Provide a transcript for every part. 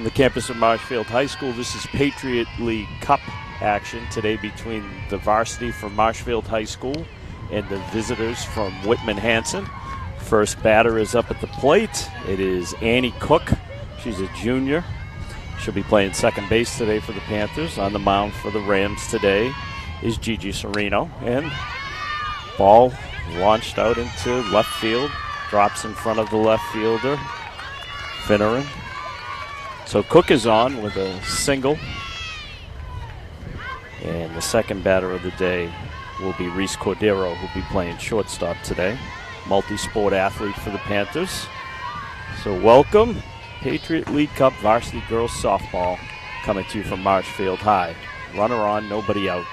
On the campus of Marshfield High School, this is Patriot League Cup action today between the varsity from Marshfield High School and the visitors from Whitman-Hanson. First batter is up at the plate. It is Annie Cook. She's a junior. She'll be playing second base today for the Panthers. On the mound for the Rams today is Gigi Serino. And ball launched out into left field. Drops in front of the left fielder, Finneran. So Cook is on with a single. And the second batter of the day will be Reese Cordero, who'll be playing shortstop today. Multi-sport athlete for the Panthers. So welcome, Patriot League Cup Varsity Girls Softball coming to you from Marshfield High. Runner on, nobody out.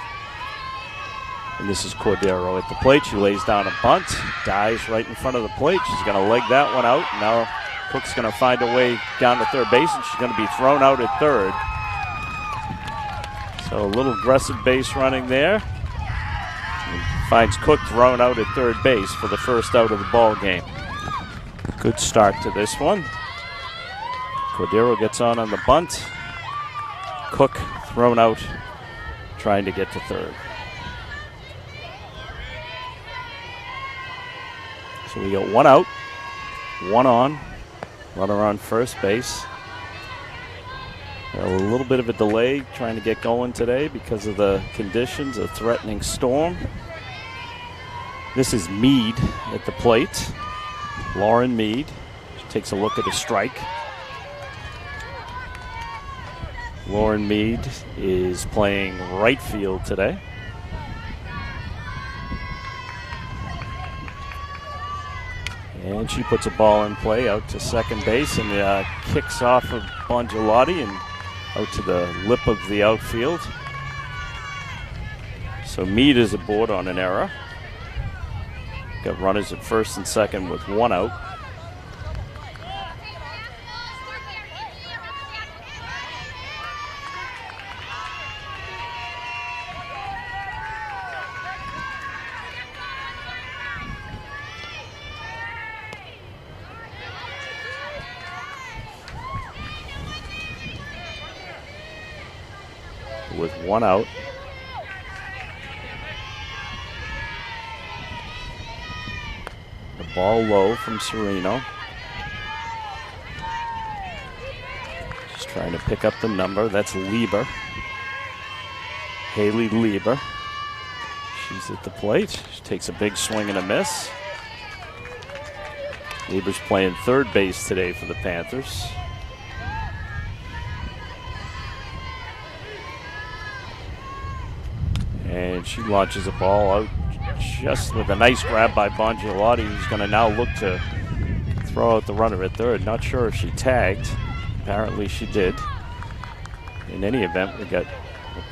And this is Cordero at the plate. She lays down a bunt, dives right in front of the plate. She's going to leg that one out. Now Cook's going to find a way down to third base, and she's going to be thrown out at third. So a little aggressive base running there. And finds Cook thrown out at third base for the first out of the ball game. Good start to this one. Cordero gets on the bunt. Cook thrown out, trying to get to third. So we got one out, one on, runner on first base. A little bit of a delay trying to get going today because of the conditions, a threatening storm. This is Mead at the plate. Lauren Mead. She takes a look at a strike. Lauren Mead is playing right field today. And she puts a ball in play out to second base and kicks off of Bongiolotti and out to the lip of the outfield. So Mead is aboard on an error. Got runners at first and second with one out. With one out. The ball low from Serino. Just trying to pick up the number. That's Lieber. Haley Lieber. She's at the plate. She takes a big swing and a miss. Lieber's playing third base today for the Panthers. And she launches a ball out just with a nice grab by Bongiolotti, who's going to now look to throw out the runner at third. Not sure if she tagged. Apparently she did. In any event, we got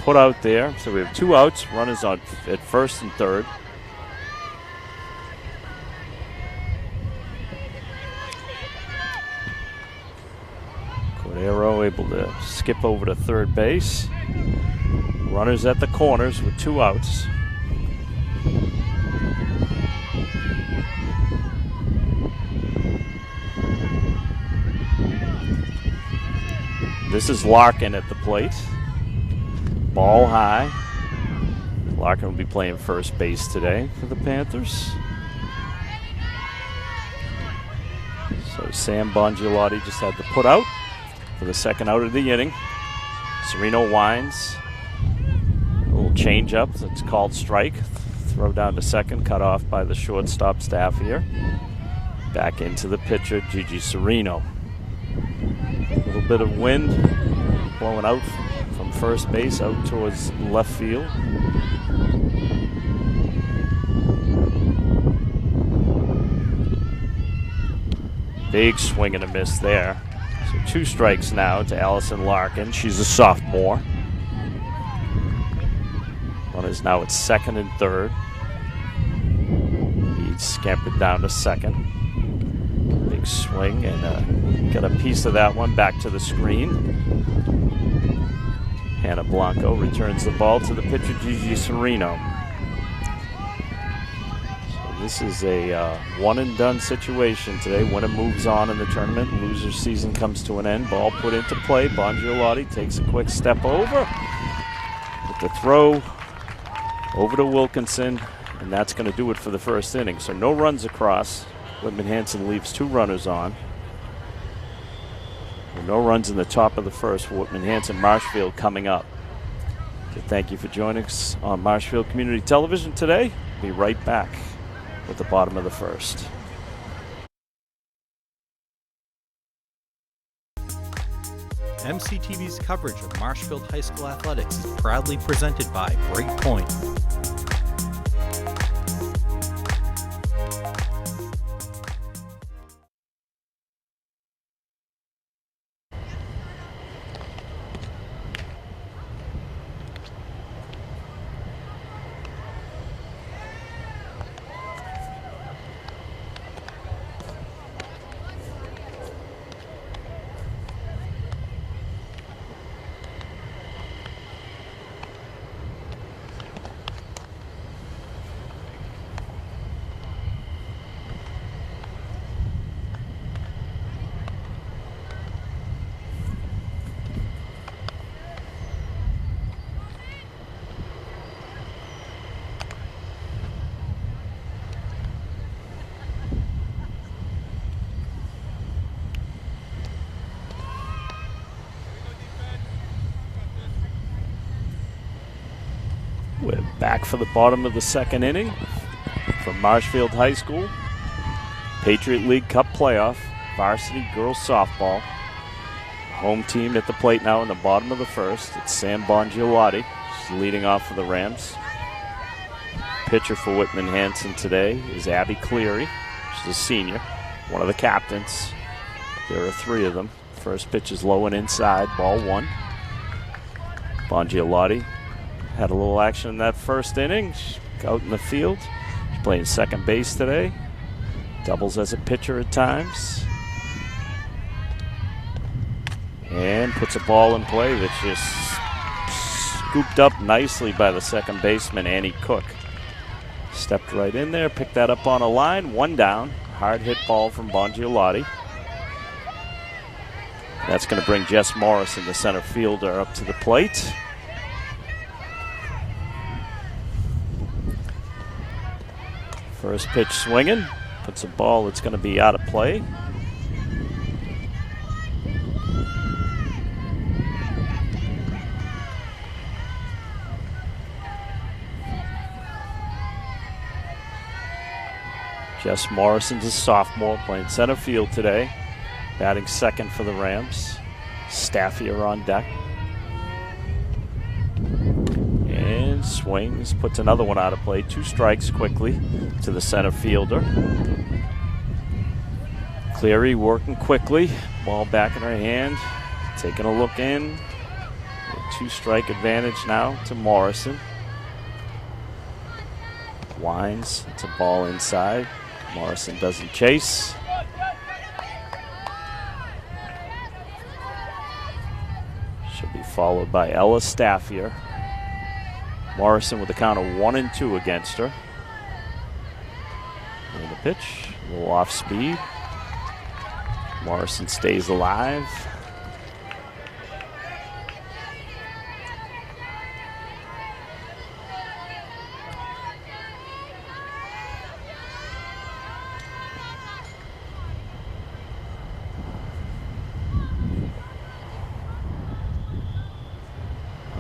put out there. So we have two outs, runners on at first and third. Cordero able to skip over to third base. Runners at the corners with two outs. This is Larkin at the plate. Ball high. Larkin will be playing first base today for the Panthers. So Sam Bongiolotti just had to put out for the second out of the inning. Serino winds. Change up, it's called strike. Throw down to second, cut off by the shortstop staff here. Back into the pitcher, Gigi Serino. A little bit of wind blowing out from first base out towards left field. Big swing and a miss there. So two strikes now to Allison Larkin. She's a sophomore. Is now at second and third. He's scampered down to second. Big swing and got a piece of that one back to the screen. Hannah Blanco returns the ball to the pitcher Gigi Serino. So This is a one-and-done situation today. Winner moves on in the tournament. Loser's season comes to an end. Ball put into play. Bongiolotti takes a quick step over. With the throw over to Wilkinson, and that's going to do it for the first inning. So no runs across. Whitman-Hanson leaves 2 runners on. No runs in the top of the first for Whitman-Hanson. Marshfield coming up. So thank you for joining us on Marshfield Community Television today. Be right back with the bottom of the first. MCTV's coverage of Marshfield High School athletics is proudly presented by Breakpoint. We're back for the bottom of the second inning from Marshfield High School. Patriot League Cup playoff, varsity girls softball. Home team at the plate now in the bottom of the first. It's Sam Bongiolotti. She's leading off for the Rams. Pitcher for Whitman-Hanson today is Abby Cleary. She's a senior, one of the captains. There are 3 of them. First pitch is low and inside, ball 1. Bongiolotti had a little action in that first inning. She's out in the field. She's playing second base today. Doubles as a pitcher at times. And puts a ball in play that's just scooped up nicely by the second baseman, Annie Cook. Stepped right in there, picked that up on a line. 1 down. Hard hit ball from Bongiolotti. That's going to bring Jess Morrison, the center fielder, up to the plate. First pitch swinging, puts a ball that's going to be out of play. Jess Morrison's a sophomore playing center field today, batting second for the Rams. Staffier on deck. And swings, puts another one out of play. 2 strikes quickly to the center fielder. Cleary working quickly. Ball back in her hand. Taking a look in. 2-strike advantage now to Morrison. Winds. It's a ball inside. Morrison doesn't chase. Should be followed by Ella Staffier. Morrison with a count of 1-2 against her. And the pitch, a little off speed. Morrison stays alive.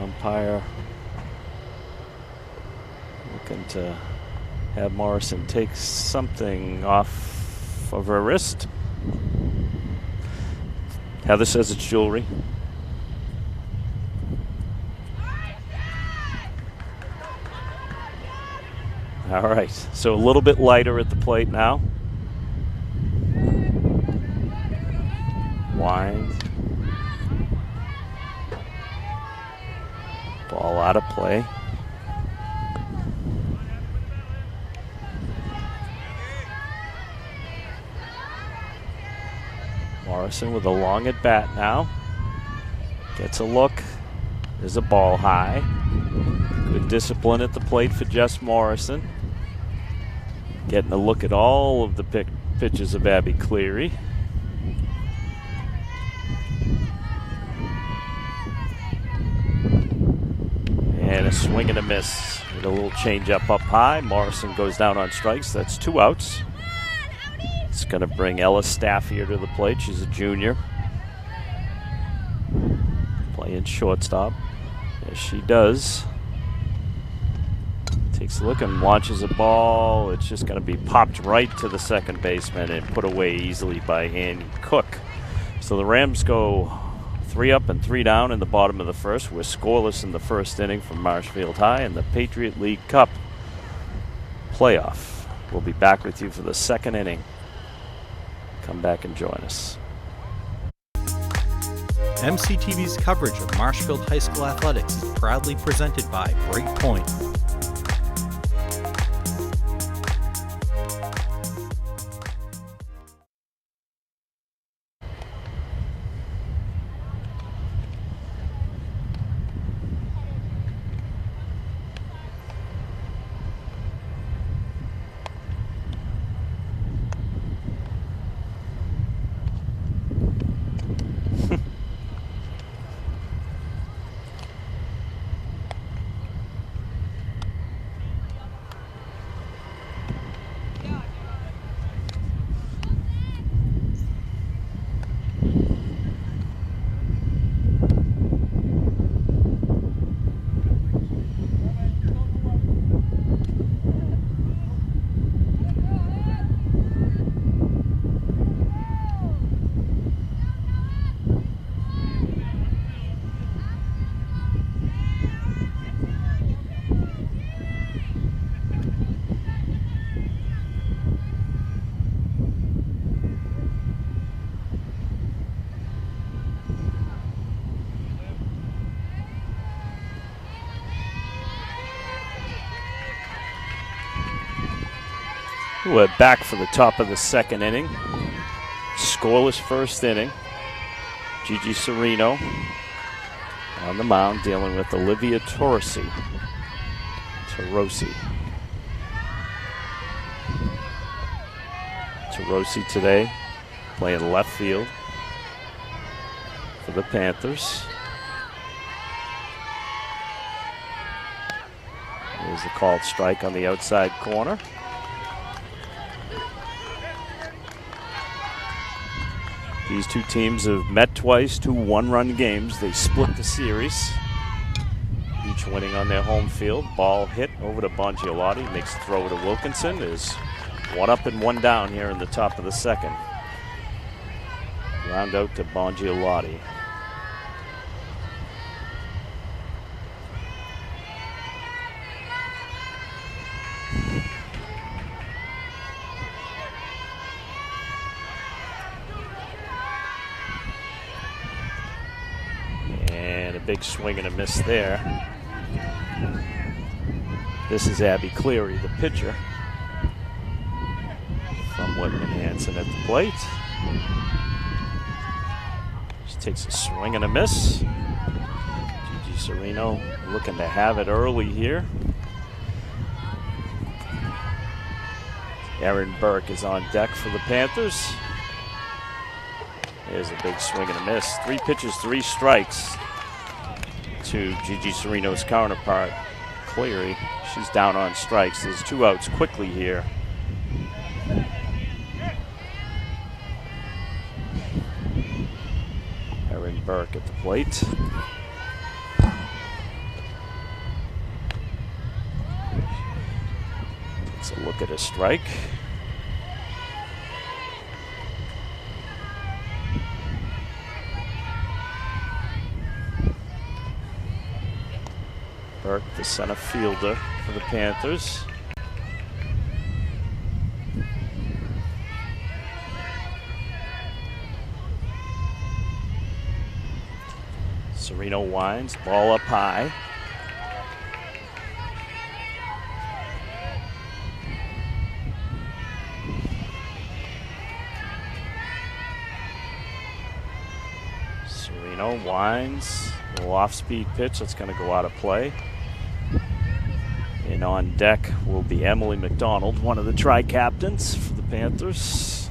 Umpire looking to have Morrison take something off of her wrist. Heather says it's jewelry. All right, so a little bit lighter at the plate now. Wind. Ball out of play. Morrison with a long at bat now. Gets a look. There's a ball high. Good discipline at the plate for Jess Morrison. Getting a look at all of the pitches of Abby Cleary. And a swing and a miss. With a little change up high. Morrison goes down on strikes. That's 2 outs. It's going to bring Ella Staff here to the plate. She's a junior. Playing shortstop, as she does. Takes a look and launches a ball. It's just going to be popped right to the second baseman and put away easily by Annie Cook. So the Rams go 3 up and 3 down in the bottom of the first. We're scoreless in the first inning from Marshfield High in the Patriot League Cup playoff. We'll be back with you for the second inning. Come back and join us. MCTV's coverage of Marshfield High School athletics is proudly presented by Breakpoint. We're back for the top of the second inning. Scoreless first inning. Gigi Serino on the mound dealing with Olivia Torosi. Torosi today playing left field for the Panthers. There's the called strike on the outside corner. These two teams have met twice, 2 one-run games. They split the series, each winning on their home field. Ball hit over to Bongiolotti, makes the throw to Wilkinson. Is 1 up and 1 down here in the top of the second. Round out to Bongiolotti. Big swing and a miss there. This is Abby Cleary, the pitcher, from Whitman-Hanson at the plate. She takes a swing and a miss. Gigi Serino looking to have it early here. Erin Burke is on deck for the Panthers. There's a big swing and a miss. 3 pitches, 3 strikes to Gigi Serino's counterpart, Cleary. She's down on strikes. There's 2 outs quickly here. Erin Burke at the plate. Takes a look at a strike. Burke, the center fielder for the Panthers. Serino winds, ball up high. Serino winds, a little off-speed pitch that's going to go out of play. And on deck will be Emily McDonald, one of the tri-captains for the Panthers.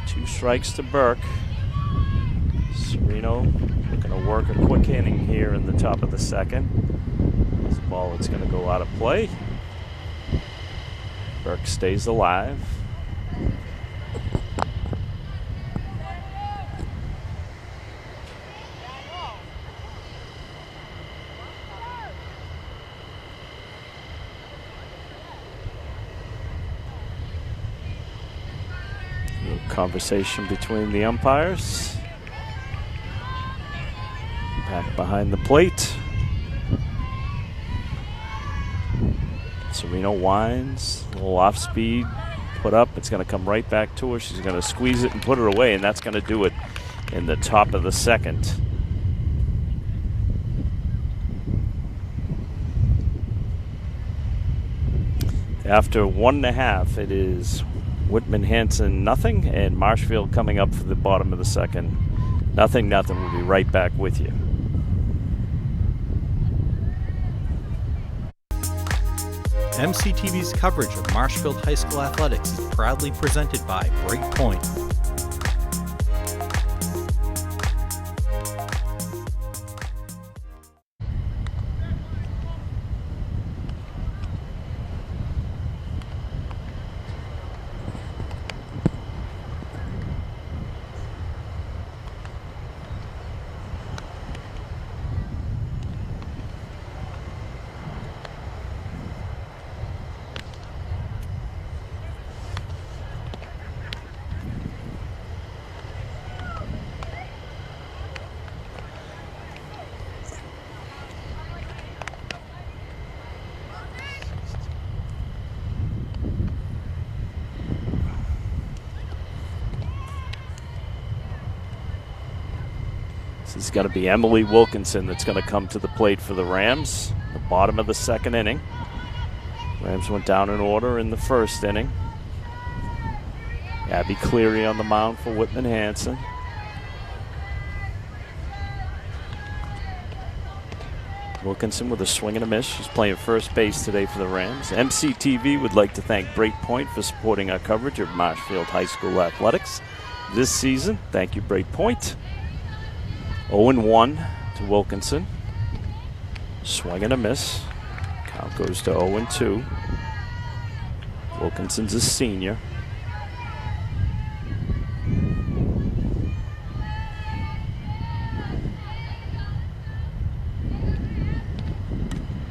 Two strikes to Burke. Sereno looking to work a quick inning here in the top of the second. This ball, it's going to go out of play. Burke stays alive. Conversation between the umpires. Back behind the plate. Sereno winds, a little off speed, put up. It's going to come right back to her. She's going to squeeze it and put it away, and that's going to do it in the top of the second. After 1.5, it is Whitman-Hanson nothing, and Marshfield coming up for the bottom of the second. Nothing. We'll be right back with you. MCTV's coverage of Marshfield High School athletics is proudly presented by Breakpoint. This has got to be Emily Wilkinson that's going to come to the plate for the Rams. The bottom of the second inning. Rams went down in order in the first inning. Abby Cleary on the mound for Whitman-Hanson. Wilkinson with a swing and a miss. She's playing first base today for the Rams. MCTV would like to thank Breakpoint for supporting our coverage of Marshfield High School athletics this season. Thank you, Breakpoint. 0-1 to Wilkinson. Swing and a miss. Count goes to 0-2. Wilkinson's a senior.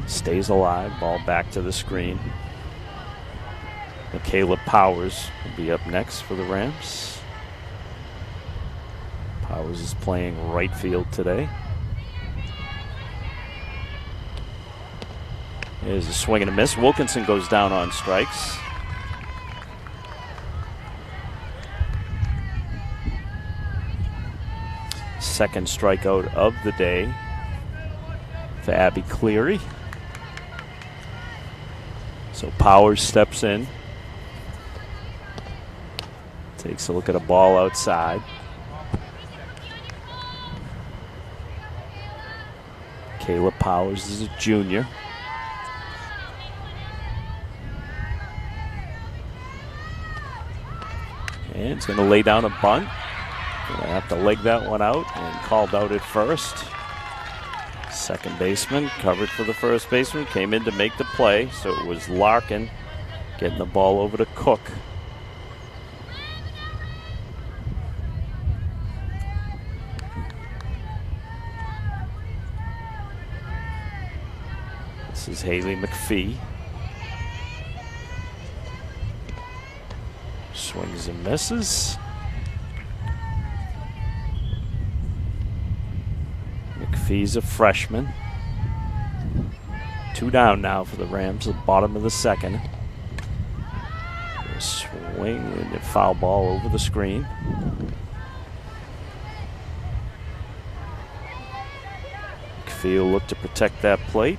Stays alive. Ball back to the screen. Michaela Powers will be up next for the Rams. Powers is playing right field today. There's a swing and a miss. Wilkinson goes down on strikes. Second strikeout of the day for Abby Cleary. So Powers steps in. Takes a look at a ball outside. Kayla Powers is a junior. And it's going to lay down a bunt. Going to have to leg that one out, and called out at first. Second baseman covered for the first baseman. Came in to make the play, so it was Larkin getting the ball over to Cook. This is Haley McPhee. Swings and misses. McPhee's a freshman. 2 down now for the Rams at the bottom of the second. A swing and a foul ball over the screen. McPhee will look to protect that plate.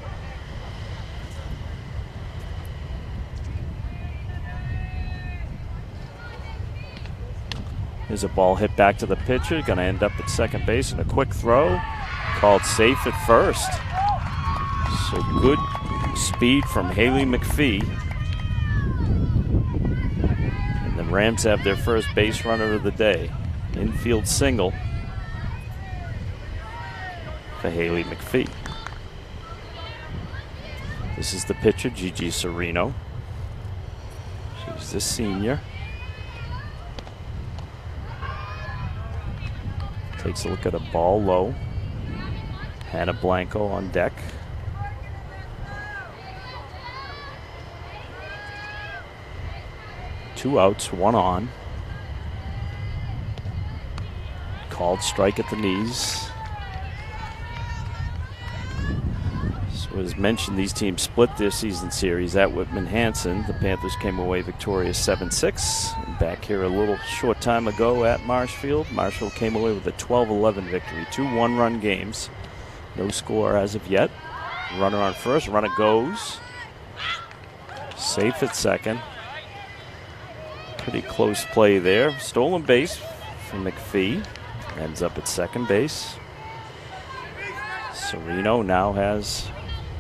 Here's a ball hit back to the pitcher. Going to end up at second base, and a quick throw called safe at first. So good speed from Haley McPhee. And the Rams have their first base runner of the day. Infield single for Haley McPhee. This is the pitcher, Gigi Serino. She's the senior. Takes a look at a ball low. Hannah Blanco on deck. Two outs, one on. Called strike at the knees. So as mentioned, these teams split their season series at Whitman-Hanson. The Panthers came away victorious 7-6. And back here a little short time ago at Marshfield, Marshfield came away with a 12-11 victory. 2 one-run games. No score as of yet. Runner on first, runner goes. Safe at second. Pretty close play there. Stolen base for McPhee. Ends up at second base. Serino now has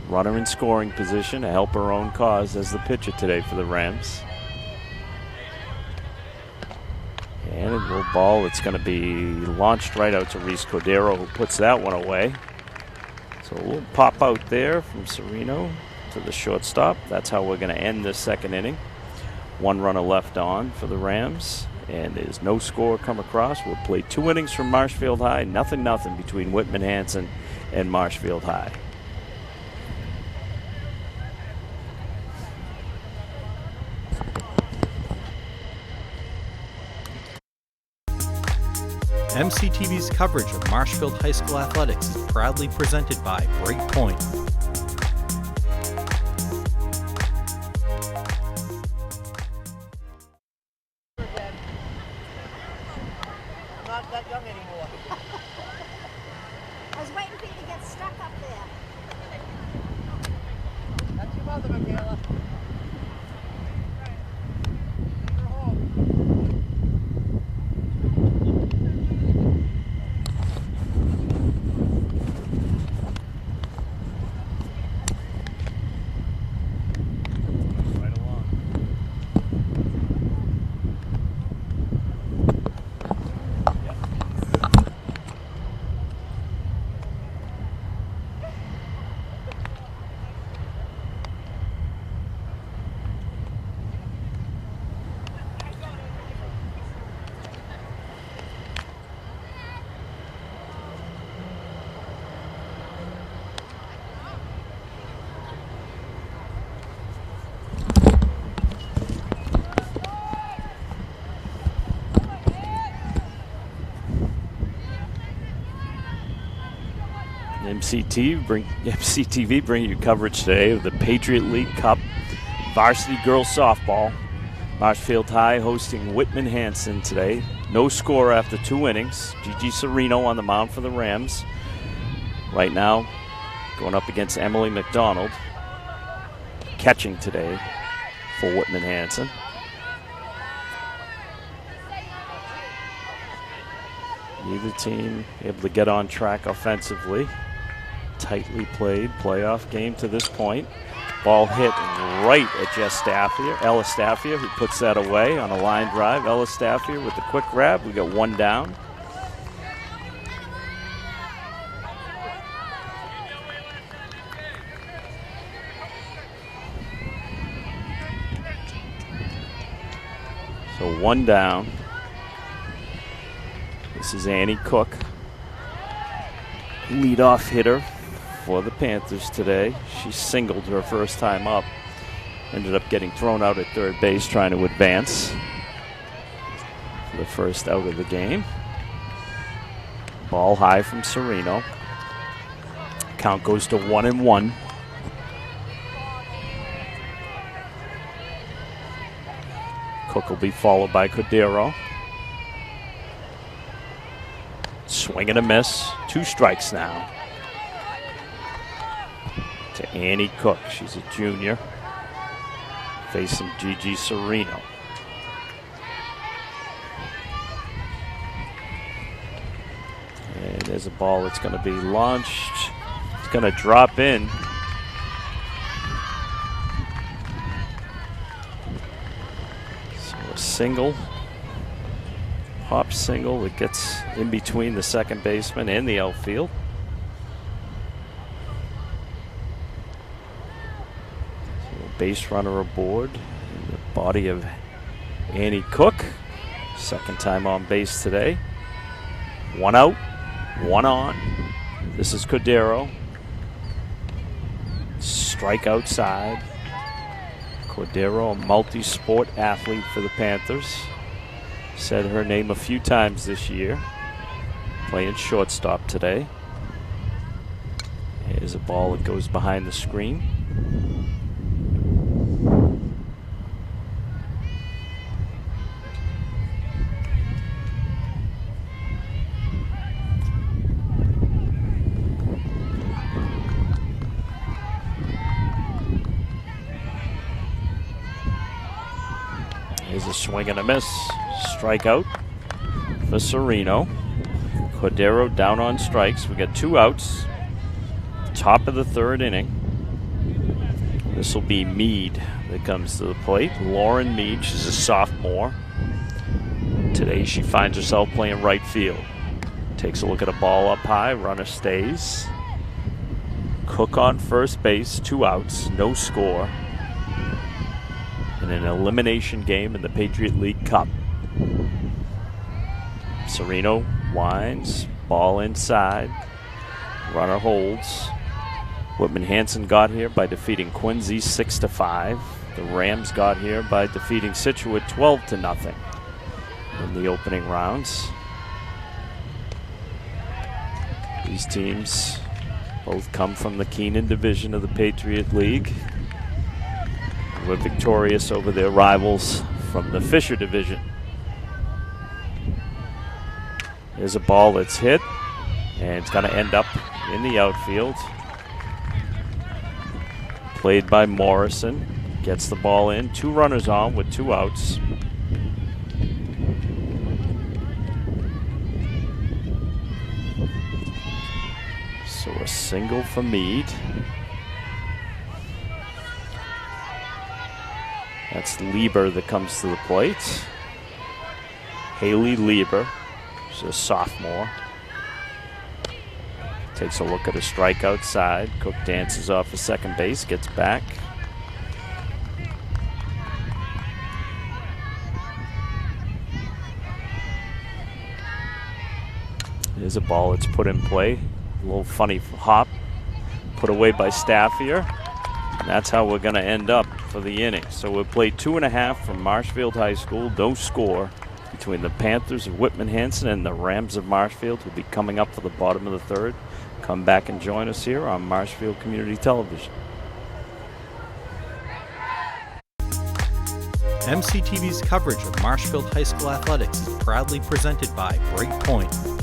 runner in scoring position to help her own cause as the pitcher today for the Rams. And a little ball that's going to be launched right out to Reese Cordero, who puts that one away. So a little pop out there from Serino to the shortstop. That's how we're going to end this second inning. One runner left on for the Rams, and there's no score come across. We'll play 2 innings from Marshfield High. 0-0 between Whitman-Hanson and Marshfield High. MCTV's coverage of Marshfield High School athletics is proudly presented by Breakpoint. Not that young anymore. I was waiting for you to get stuck up there. That's your mother, Michaela. Take her home. Right along. MCTV bringing you coverage today of the Patriot League Cup Varsity Girls Softball. Marshfield High hosting Whitman-Hanson today. No score after 2 innings. Gigi Serino on the mound for the Rams. Right now, going up against Emily McDonald. Catching today for Whitman-Hanson. Neither team able to get on track offensively. Tightly played playoff game to this point. Ball hit right at Ella Staffier, who puts that away on a line drive. Ella Staffier with the quick grab. We got 1 down. So 1 down. This is Annie Cook, leadoff hitter for the Panthers today. She singled her first time up. Ended up getting thrown out at third base trying to advance for the first out of the game. Ball high from Serino. Count goes to 1-1. Cook will be followed by Cordero. Swing and a miss. 2 strikes now to Annie Cook. She's a junior facing Gigi Serino. There's a ball that's going to be launched. It's going to drop in. So a single. Hop single that gets in between the second baseman and the outfield. So a base runner aboard in the body of Annie Cook. Second time on base today. One out, one on. This is Cordero. Strike outside. Cordero, a multi-sport athlete for the Panthers. Said her name a few times this year. Playing shortstop today. Here's a ball that goes behind the screen. Here's a swing and a miss. Strikeout for Sereno. Cordero down on strikes. We got 2 outs. Top of the 3rd inning. This will be Meade that comes to the plate. Lauren Meade, she's a sophomore. Today she finds herself playing right field. Takes a look at a ball up high. Runner stays. Cook on first base. 2 outs. No score. In an elimination game in the Patriot League Cup. Sereno winds, ball inside, runner holds. Whitman-Hanson got here by defeating Quincy 6-5. The Rams got here by defeating Situate 12-0 in the opening rounds. These teams both come from the Keenan division of the Patriot League. Were victorious over their rivals from the Fisher division. There's a ball that's hit, and it's going to end up in the outfield. Played by Morrison. Gets the ball in. 2 runners on with 2 outs. So a single for Meade. That's Lieber that comes to the plate. Haley Lieber. She's a sophomore. Takes a look at a strike outside. Cook dances off of second base, gets back. There's a ball that's put in play. A little funny hop. Put away by Staffier. And that's how we're going to end up for the inning. So we'll play 2.5 from Marshfield High School. No score between the Panthers of Whitman-Hanson and the Rams of Marshfield, who'll be coming up for the bottom of the 3rd. Come back and join us here on Marshfield Community Television. MCTV's coverage of Marshfield High School athletics is proudly presented by Breakpoint.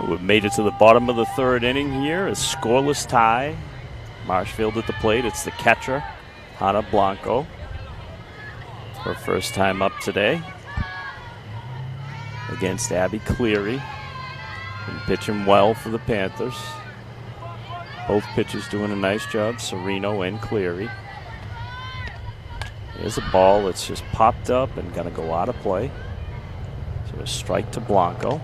We've made it to the bottom of the 3rd inning here. A scoreless tie. Marshfield at the plate. It's the catcher, Hannah Blanco. Her first time up today against Abby Cleary. Been pitching well for the Panthers. Both pitchers doing a nice job, Sereno and Cleary. There's a ball that's just popped up and going to go out of play. So a strike to Blanco.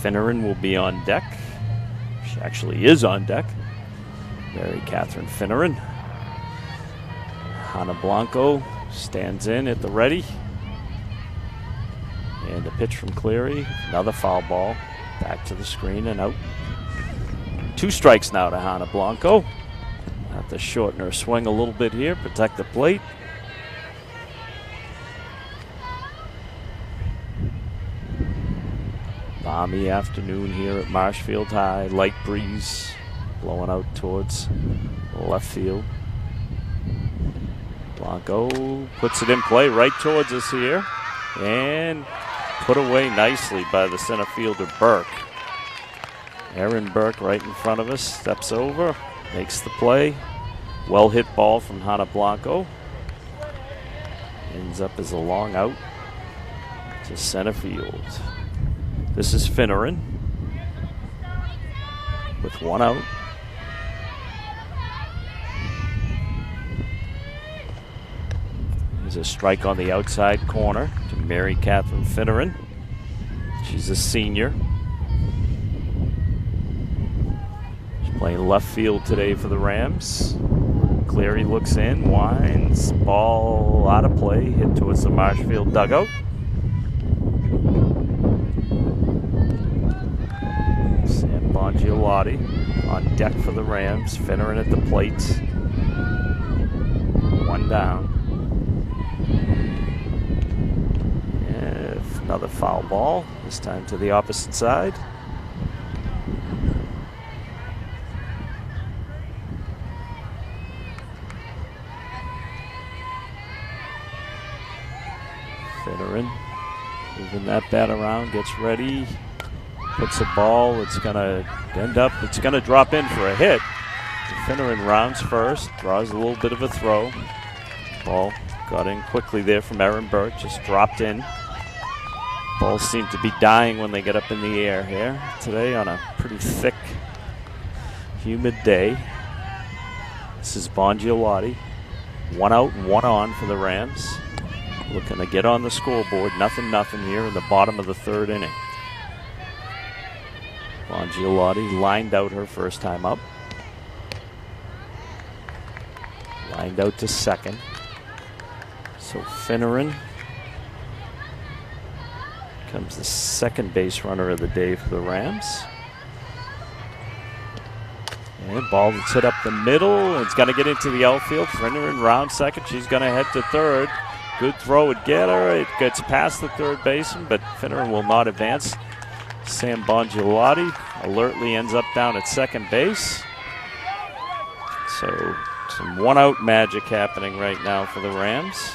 Finneran will be on deck. She actually is on deck. Mary Catherine Finneran. Hannah Blanco stands in at the ready. And the pitch from Cleary, another foul ball. Back to the screen and out. 2 strikes now to Hannah Blanco. Have to shorten her swing a little bit here, protect the plate. Balmy afternoon here at Marshfield High. Light breeze blowing out towards left field. Blanco puts it in play right towards us here. And put away nicely by the center fielder Burke. Erin Burke right in front of us, steps over, makes the play. Well hit ball from Hannah Blanco. Ends up as a long out to center field. This is Finneran with 1 out. There's a strike on the outside corner to Mary Catherine Finneran. She's a senior. She's playing left field today for the Rams. Cleary looks in, winds, ball out of play, hit towards the Marshfield dugout. Sam Bongiolotti on deck for the Rams. Finneran at the plate. 1 down. Another foul ball, this time to the opposite side. Finneran moving that bat around, gets ready, puts a ball, it's gonna drop in for a hit. Finneran rounds first, draws a little bit of a throw. Ball got in quickly there from Erin Burke, just dropped in. Balls seem to be dying when they get up in the air here today on a pretty thick, humid day. This is Bongiolotti. 1 out and 1 on for the Rams. Looking to get on the scoreboard. 0-0 here in the bottom of the 3rd inning. Bongiolotti lined out her first time up. Lined out to second. So Finneran comes the second base runner of the day for the Rams. And ball that's hit up the middle. It's going to get into the outfield. Finneran round second. She's going to head to third. Good throw would get her. It gets past the third baseman, but Finneran will not advance. Sam Bongiolotti alertly ends up down at second base. So some 1 out magic happening right now for the Rams.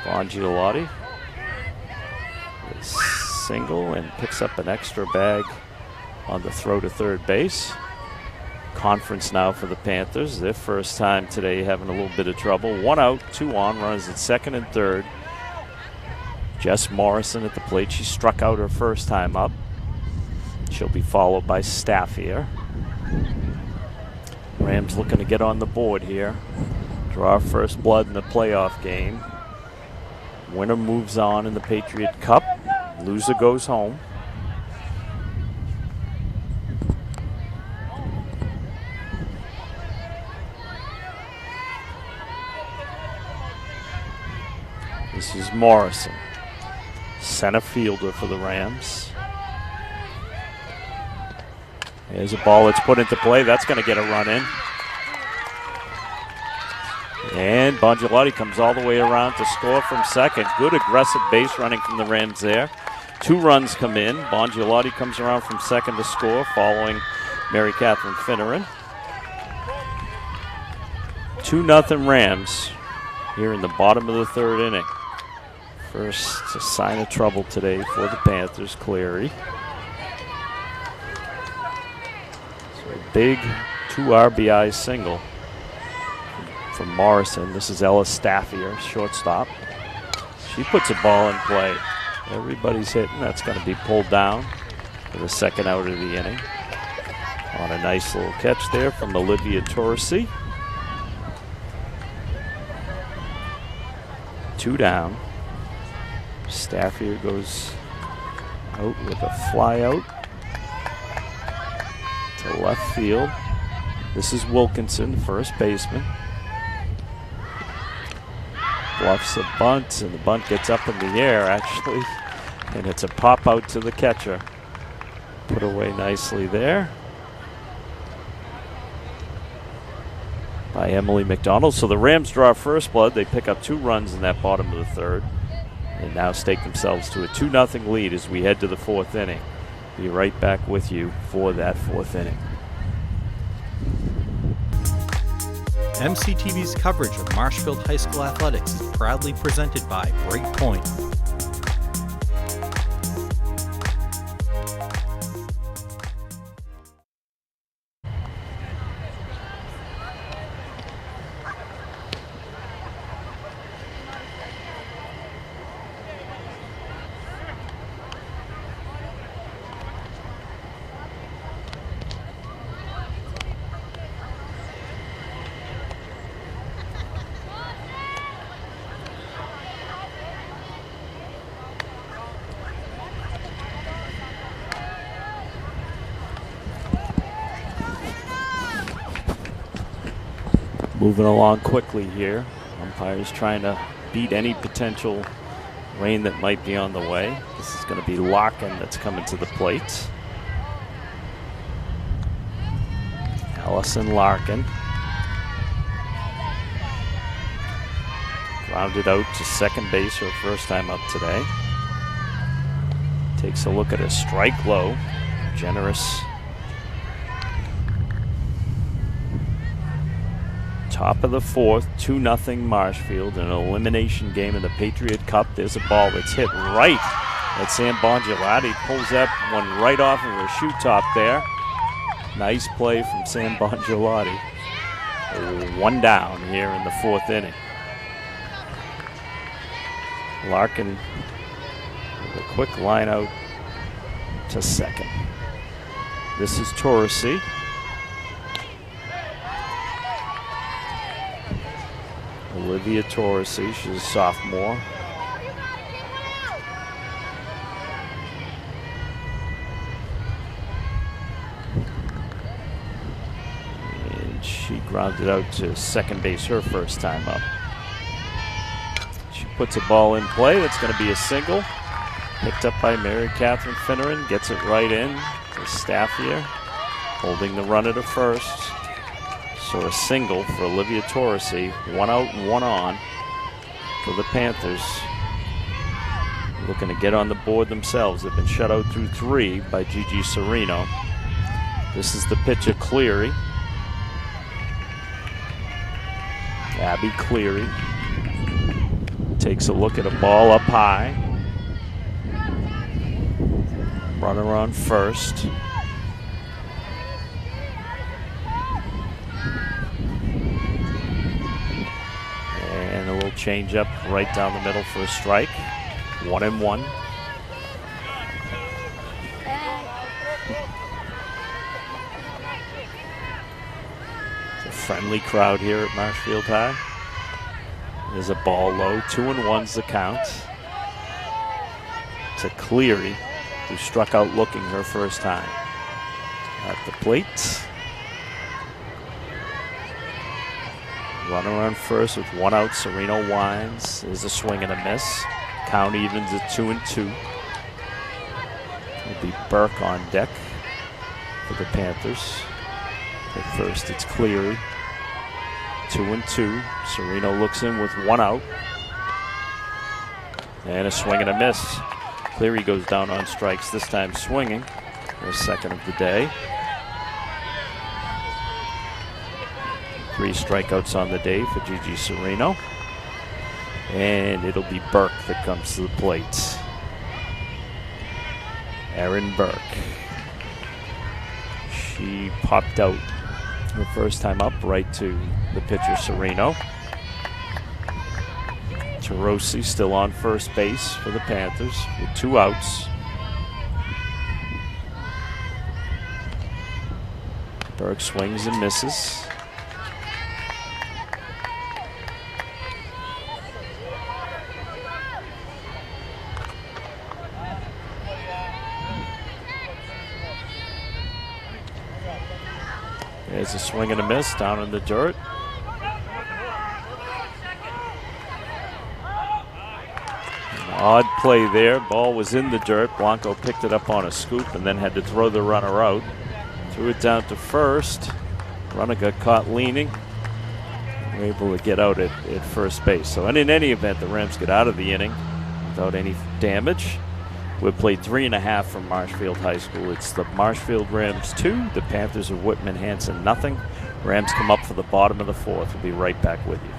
Bongiolotti. Single and picks up an extra bag on the throw to third base. Conference now for the Panthers. Their first time today having a little bit of trouble. 1 out, 2 on, runners at second and third. Jess Morrison at the plate. She struck out her first time up. She'll be followed by Staff here. Rams looking to get on the board here. Draw first blood in the playoff game. Winner moves on in the Patriot Cup. Loser goes home. This is Morrison, center fielder for the Rams. There's a ball that's put into play. That's going to get a run in. And Bongiolotti comes all the way around to score from second. Good aggressive base running from the Rams there. 2 runs come in. Bongiolotti comes around from second to score, following Mary Catherine Finneran. 2-0 Rams here in the bottom of the 3rd inning. First a sign of trouble today for the Panthers, Cleary. So a big 2 RBI single from Morrison. This is Ella Staffier, shortstop. She puts a ball in play. Everybody's hitting. That's going to be pulled down for the second out of the inning. On a nice little catch there from Olivia Torresi. 2 down. Staffier goes out with a fly out to left field. This is Wilkinson, first baseman. Bluffs a bunt, and the bunt gets up in the air, actually. And it's a pop out to the catcher. Put away nicely there by Emily McDonald. So the Rams draw first blood. They pick up 2 runs in that bottom of the third and now stake themselves to a 2-0 lead as we head to the 4th inning. Be right back with you for that 4th inning. MCTV's coverage of Marshfield High School athletics is proudly presented by Breakpoint. Moving along quickly here. Umpires trying to beat any potential rain that might be on the way. This is going to be Larkin that's coming to the plate. Allison Larkin. Grounded out to second base her first time up today. Takes a look at a strike low. Generous. Top of the 4th, 2-0 Marshfield, an elimination game in the Patriot Cup. There's a ball that's hit right at Sam Bongiolotti. Pulls that one right off of her shoe top there. Nice play from Sam Bongiolotti. 1 down here in the 4th inning. Larkin with a quick line out to second. This is Torresy. Olivia Torresy, she's a sophomore. And she grounded out to second base her first time up. She puts a ball in play. That's going to be a single. Picked up by Mary Catherine Finneran. Gets it right in to Staffia, holding the runner to first. So a single for Olivia Torresy. 1 out and 1 on for the Panthers. Looking to get on the board themselves. They've been shut out through 3 by Gigi Serino. This is the pitch of Cleary. Abby Cleary takes a look at a ball up high. Runner on first. And a little change up right down the middle for a strike. 1-1. It's a friendly crowd here at Marshfield High. There's a ball low. 2-1's the count. To Cleary, who struck out looking her first time. At the plate. Runner on first with 1 out. Sereno winds. There's a swing and a miss. Count evens at 2-2. It'll be Burke on deck for the Panthers. At first it's Cleary. 2-2. Sereno looks in with 1 out. And a swing and a miss. Cleary goes down on strikes, this time swinging. Their second of the day. 3 strikeouts on the day for Gigi Sereno. And it'll be Burke that comes to the plate. Erin Burke. She popped out the first time up right to the pitcher Sereno. Tarosi still on first base for the Panthers with 2 outs. Burke swings and misses. There's a swing and a miss down in the dirt. Odd play there. Ball was in the dirt. Blanco picked it up on a scoop and then had to throw the runner out. Threw it down to first. Runner got caught leaning. We're able to get out at first base. So in any event, the Rams get out of the inning without any damage. We've played 3.5 from Marshfield High School. It's the Marshfield Rams 2, the Panthers of Whitman-Hanson nothing. Rams come up for the bottom of the fourth. We'll be right back with you.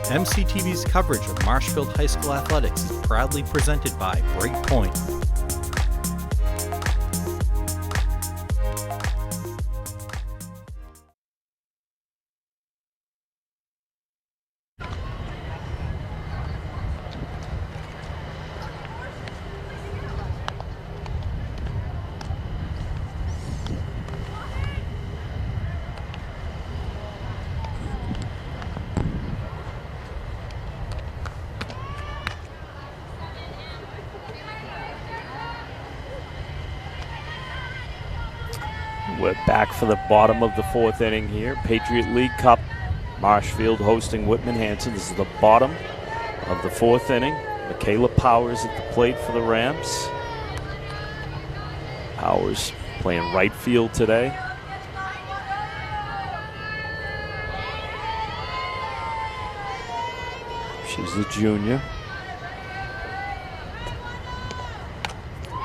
MCTV's coverage of Marshfield High School athletics is proudly presented by Breakpoint. We're back for the bottom of the fourth inning here. Patriot League Cup. Marshfield hosting Whitman-Hanson. This is the bottom of the fourth inning. Michaela Powers at the plate for the Rams. Powers playing right field today. She's a junior.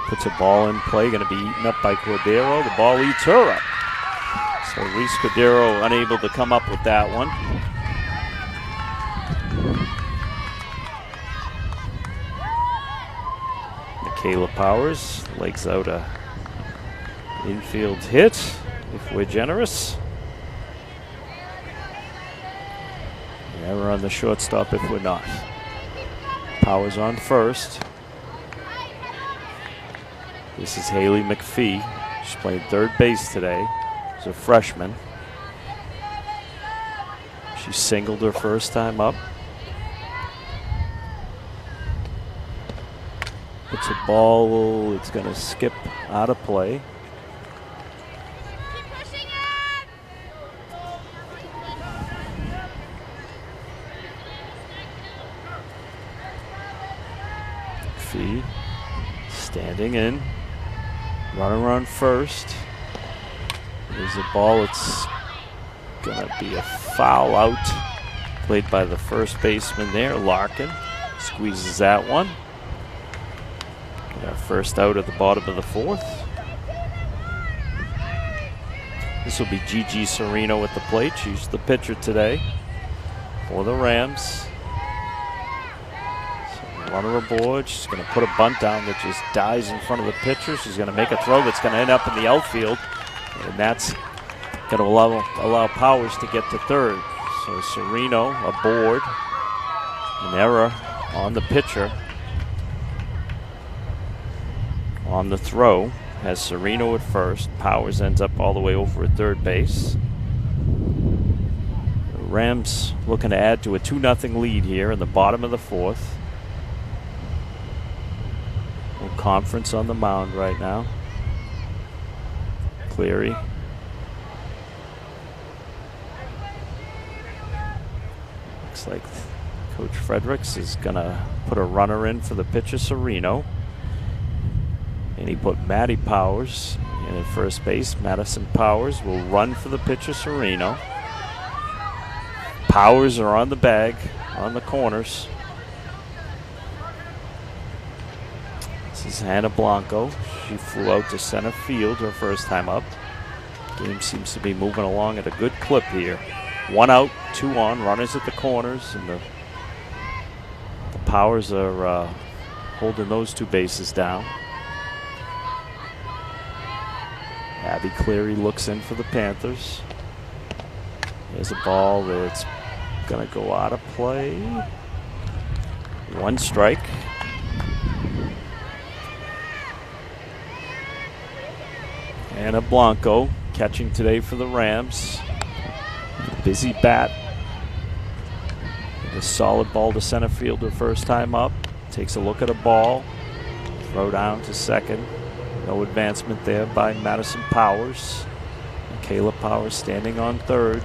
Puts a ball in play, going to be eaten up by Cordero. The ball eats her up. So Reese Cordero unable to come up with that one. Michaela Powers legs out a infield hit, if we're generous. Yeah, we're on the shortstop if we're not. Powers on first. This is Haley McPhee. She's playing third base today. She's a freshman. She singled her first time up. It's a ball. It's going to skip out of play. McPhee standing in. Runner on first. There's a ball. It's going to be a foul out. Played by the first baseman there, Larkin. Squeezes that one. Our first out at the bottom of the fourth. This will be Gigi Serino at the plate. She's the pitcher today for the Rams. Runner aboard. She's going to put a bunt down that just dies in front of the pitcher. She's going to make a throw that's going to end up in the outfield. And that's going to allow Powers to get to third. So Serino aboard. An error on the pitcher. On the throw. Has Serino at first. Powers ends up all the way over at third base. The Rams looking to add to a 2-0 lead here in the bottom of the fourth. Conference on the mound right now. Cleary. Looks like Coach Fredericks is going to put a runner in for the pitcher, Serino. And he put Maddie Powers in at first base. Madison Powers will run for the pitcher, Serino. Powers are on the bag, on the corners. This is Hannah Blanco. She flew out to center field her first time up. Game seems to be moving along at a good clip here. 1 out, 2 on, runners at the corners, and the Powers are holding those 2 bases down. Abby Cleary looks in for the Panthers. There's a ball that's going to go out of play. 1 strike. Anna Blanco catching today for the Rams. Busy bat. A solid ball to center field her first time up. Takes a look at a ball. Throw down to second. No advancement there by Madison Powers. Michaela Powers standing on third.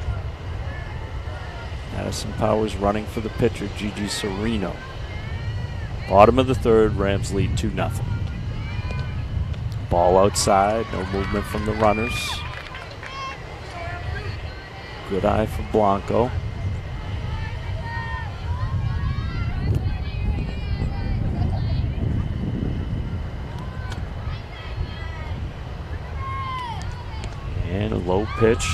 Madison Powers running for the pitcher, Gigi Sereno. Bottom of the third, Rams lead 2-0. Ball outside, no movement from the runners. Good eye for Blanco. And a low pitch,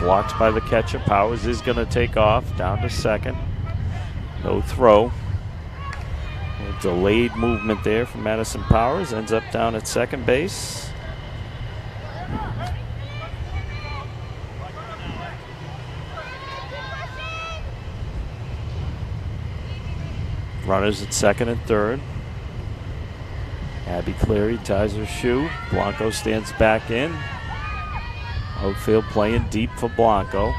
blocked by the catcher. Powers is going to take off, down to second. No throw. A delayed movement there from Madison Powers, ends up down at second base. Runners at second and third. Abby Cleary ties her shoe. Blanco stands back in. Outfield playing deep for Blanco.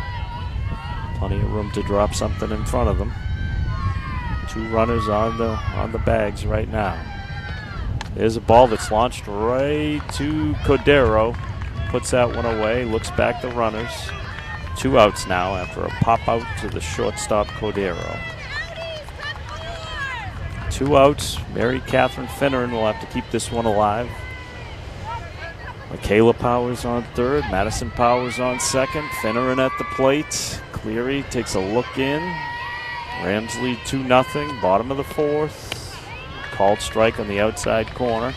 Plenty of room to drop something in front of them. Two runners on the bags right now. There's a ball that's launched right to Cordero. Puts that one away. Looks back the runners. 2 outs now after a pop out to the shortstop Cordero. 2 outs. Mary Catherine Finneran will have to keep this one alive. Michaela Powers on third, Madison Powers on second, Finneran at the plate. Cleary takes a look in. Rams lead 2-0, bottom of the fourth. Called strike on the outside corner.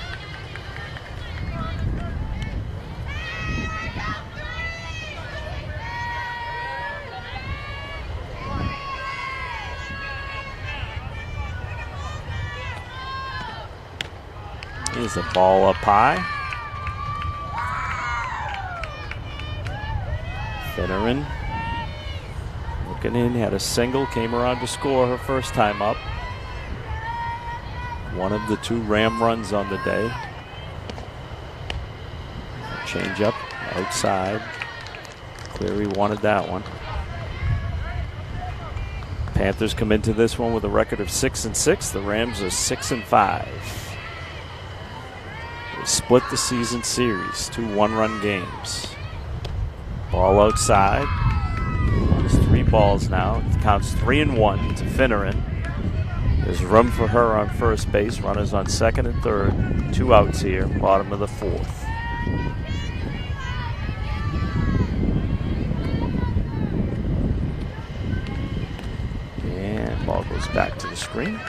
Here's a ball up high. Finneran looking in, had a single, came around to score her first time up. One of the 2 Ram runs on the day. Change up outside. Cleary wanted that one. Panthers come into this one with a record of 6-6. The Rams are 6-5. They split the season series, 2 one-run games. Ball outside. There's 3 balls now. It counts 3-1 to Finneran. There's room for her on first base. Runners on second and third. 2 outs here, bottom of the fourth. And ball goes back to the screen.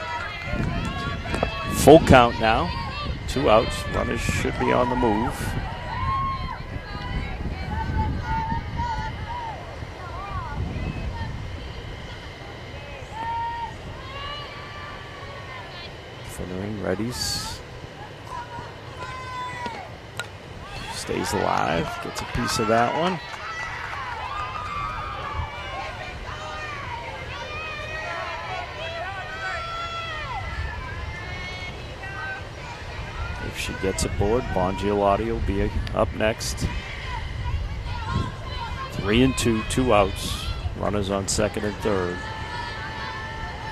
Full count now. 2 outs. Runners should be on the move. Finneran readies. Stays alive. Gets a piece of that one. If she gets aboard, Bongiolotti will be up next. 3-2, 2 outs. Runners on second and third.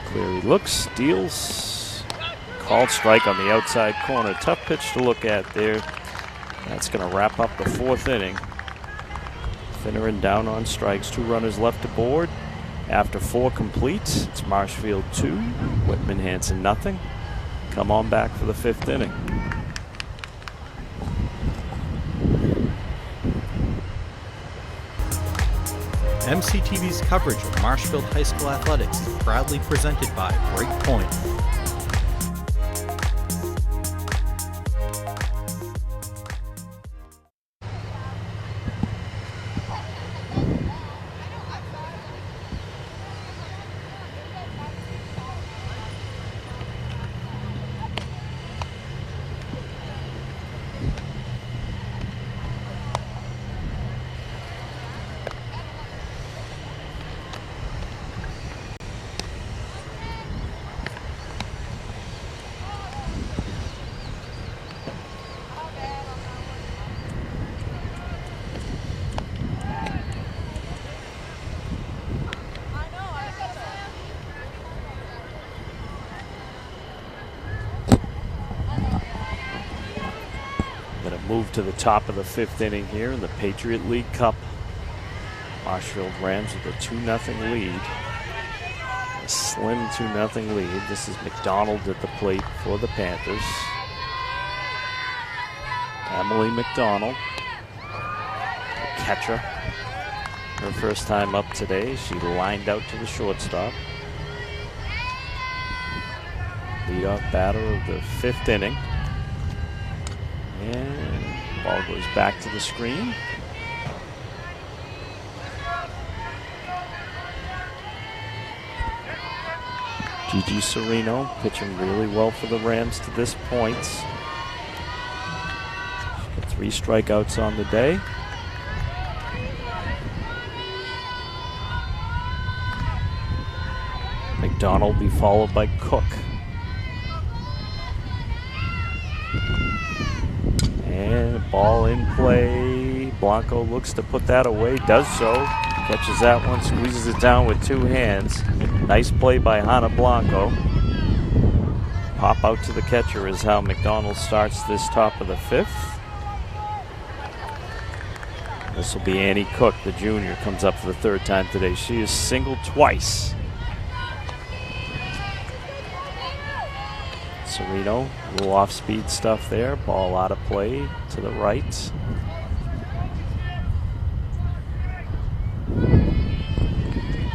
Cleary looks, deals. Called strike on the outside corner. Tough pitch to look at there. That's going to wrap up the 4th inning. Finneran down on strikes. 2 runners left aboard. After 4 complete, it's Marshfield 2, Whitman-Hanson nothing. Come on back for the 5th inning. MCTV's coverage of Marshfield High School athletics is proudly presented by Breakpoint. Move to the top of the 5th inning here in the Patriot League Cup. Marshfield Rams with a 2-0 lead. A slim 2-0 lead. This is McDonald at the plate for the Panthers. Emily McDonald, the catcher. Her first time up today. She lined out to the shortstop. Leadoff batter of the 5th inning. And ball goes back to the screen. Gigi Serino pitching really well for the Rams to this point. She's got 3 strikeouts on the day. McDonald be followed by Cook. And ball in play. Blanco looks to put that away, does so. Catches that one, squeezes it down with 2 hands. Nice play by Hannah Blanco. Pop out to the catcher is how McDonald starts this top of the 5th. This will be Annie Cook, the junior, comes up for the 3rd time today. She is singled twice. Serino, a little off-speed stuff there. Ball out of play to the right.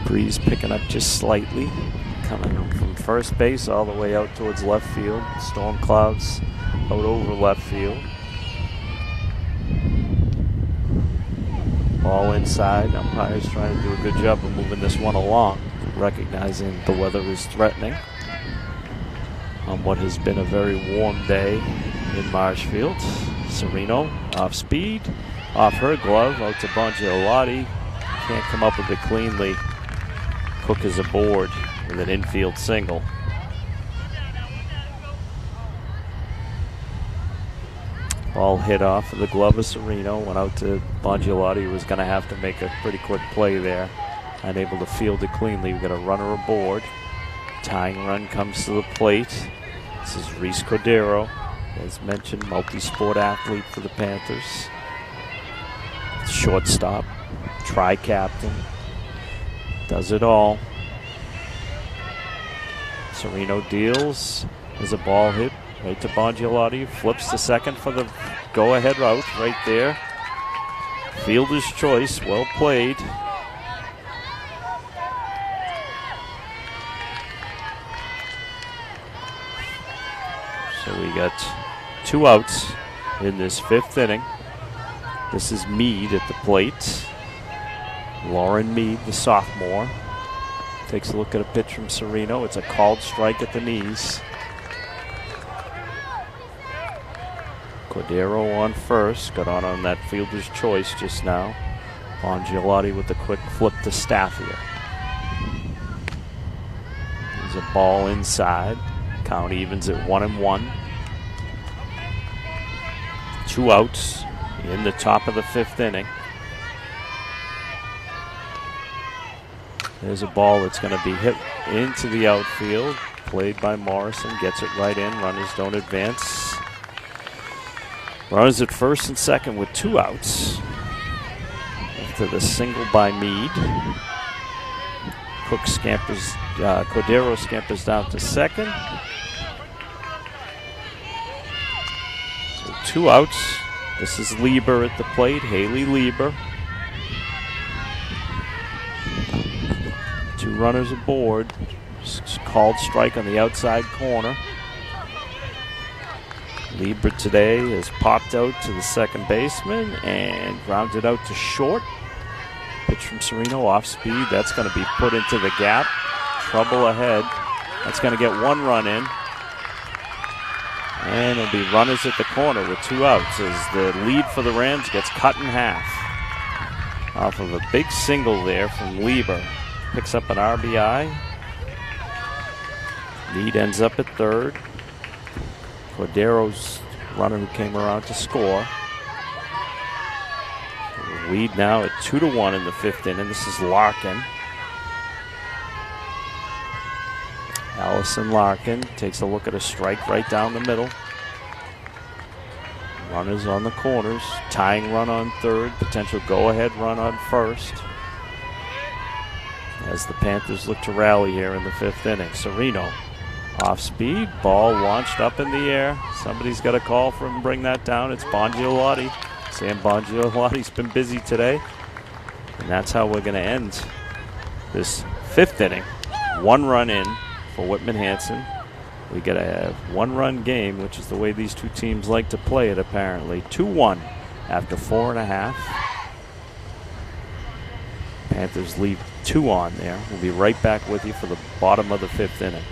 Breeze picking up just slightly, coming from first base all the way out towards left field. Storm clouds out over left field. Ball inside. Umpires trying to do a good job of moving this one along, recognizing the weather is threatening on what has been a very warm day in Marshfield. Serino off speed, off her glove, out to Bongiolotti. Can't come up with it cleanly. Cook is aboard with an infield single. Ball hit off of the glove of Serino, went out to Bongiolotti, who was going to have to make a pretty quick play there. Unable to field it cleanly. We've got a runner aboard. Tying run comes to the plate. This is Reese Cordero, as mentioned, multi-sport athlete for the Panthers. Shortstop, tri-captain. Does it all. Serino deals. There's a ball hit right to Bongiolotti. Flips to second for the go-ahead route right there. Fielder's choice. Well played. So we got 2 outs in this 5th inning. This is Meade at the plate. Lauren Meade, the sophomore, takes a look at a pitch from Serino. It's a called strike at the knees. Cordero on first, got on that fielder's choice just now. Bongiolotti with the quick flip to Staffia. There's a ball inside. Count evens at 1-1. 2 outs in the top of the 5th inning. There's a ball that's going to be hit into the outfield. Played by Morrison. Gets it right in. Runners don't advance. Runners at first and second with 2 outs. After the single by Meade. Cook scampers, Cordero scampers down to second. So 2 outs. This is Lieber at the plate. Haley Lieber. 2 runners aboard. Called strike on the outside corner. Lieber today has popped out to the second baseman and grounded out to short. Pitch from Serino off speed. That's going to be put into the gap. Trouble ahead. That's going to get 1 run in. And there'll be runners at the corner with 2 outs as the lead for the Rams gets cut in half. Off of a big single there from Lieber. Picks up an RBI. Meade ends up at third. Cordero's runner who came around to score. The lead now at 2-1 in the 5th inning. This is Larkin. Allison Larkin takes a look at a strike right down the middle. Runners on the corners. Tying run on third. Potential go-ahead run on first. as the Panthers look to rally here in the 5th inning. Sereno off speed, ball launched up in the air. Somebody's got a call for him to bring that down. It's Bongiolotti. Sam Bongiolotti's been busy today. And that's how we're going to end this 5th inning. 1 run in for Whitman-Hanson. We get a 1-run game, which is the way these two teams like to play it apparently. 2-1 after 4.5. Panthers leave 2 on there. We'll be right back with you for the bottom of the 5th inning.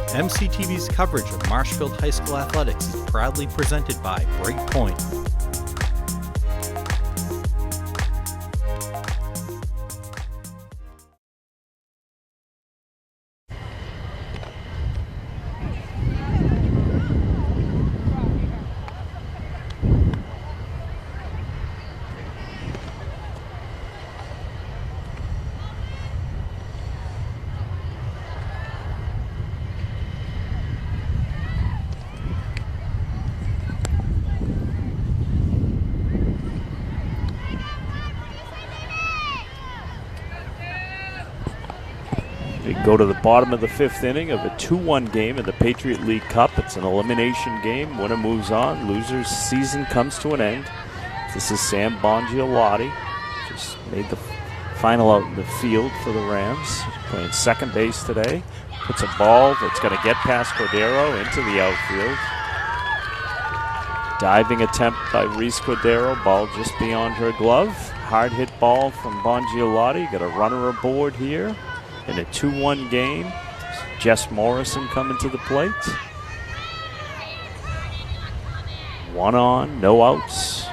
MCTV's coverage of Marshfield High School athletics is proudly presented by Breakpoint. We go to the bottom of the 5th inning of a 2-1 game in the Patriot League Cup. It's an elimination game. Winner moves on. Loser's season comes to an end. This is Sam Bongiolotti. Just made the final out in the field for the Rams. Playing second base today. Puts a ball that's going to get past Cordero into the outfield. Diving attempt by Reese Cordero. Ball just beyond her glove. Hard hit ball from Bongiolotti. Got a runner aboard here. In a 2-1 game, Jess Morrison coming to the plate. 1 on, no outs.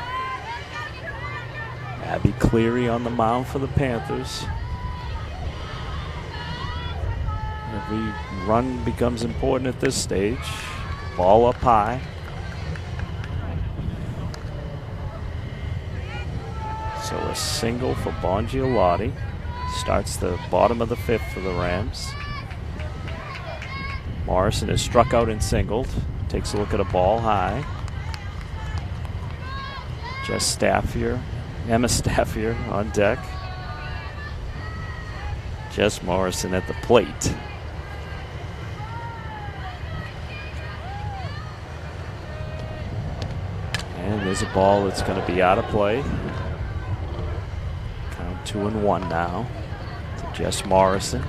Abby Cleary on the mound for the Panthers. Every run becomes important at this stage. Ball up high. So a single for Bongiolotti. Starts the bottom of the 5th for the Rams. Morrison is struck out and singled. Takes a look at a ball high. Emma Staffier on deck. Jess Morrison at the plate. And there's a ball that's going to be out of play. Count 2-1 now. Jess Morrison.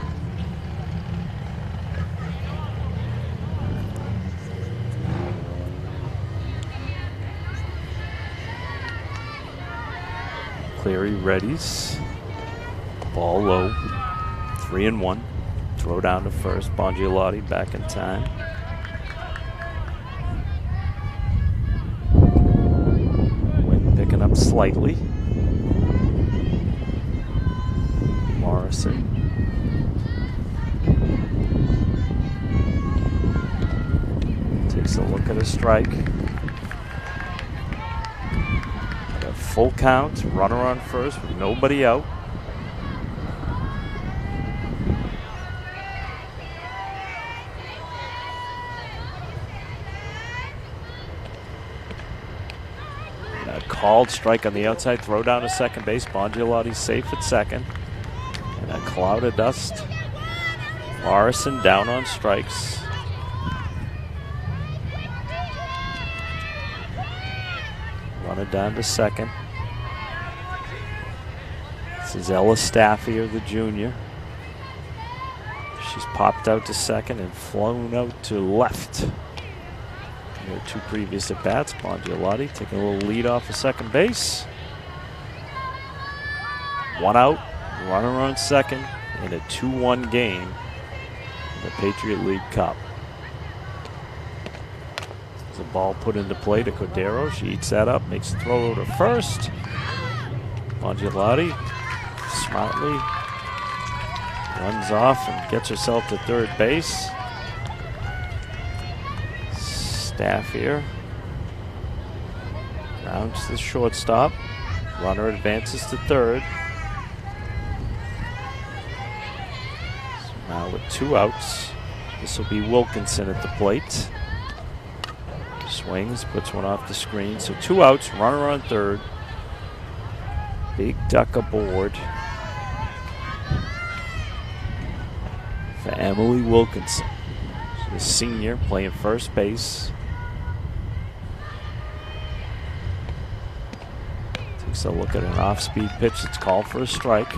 Cleary readies. Ball low. 3-1. Throw down to first. Bongiolotti back in time. Wind picking up slightly. Morrison. Takes a look at a strike. A full count, runner on first with nobody out. And a called strike on the outside, throw down to second base. Bongiolotti's safe at second. And a cloud of dust. Morrison down on strikes. Runner down to second. This is Ella Staffier, the junior. She's popped out to second and flown out to left. In her 2 previous at-bats, Bongiolotti taking a little lead off of second base. 1 out. Runner on second in a 2-1 game in the Patriot League Cup. There's a ball put into play to Cordero. She eats that up, makes a throw to first. Bongiolotti smartly runs off and gets herself to third base. Staffier rounds the shortstop. Runner advances to third. Now with 2 outs, this will be Wilkinson at the plate. Swings, puts one off the screen. So 2 outs, runner on third. Big duck aboard for Emily Wilkinson. She's a senior playing first base. Takes a look at an off-speed pitch that's called for a strike.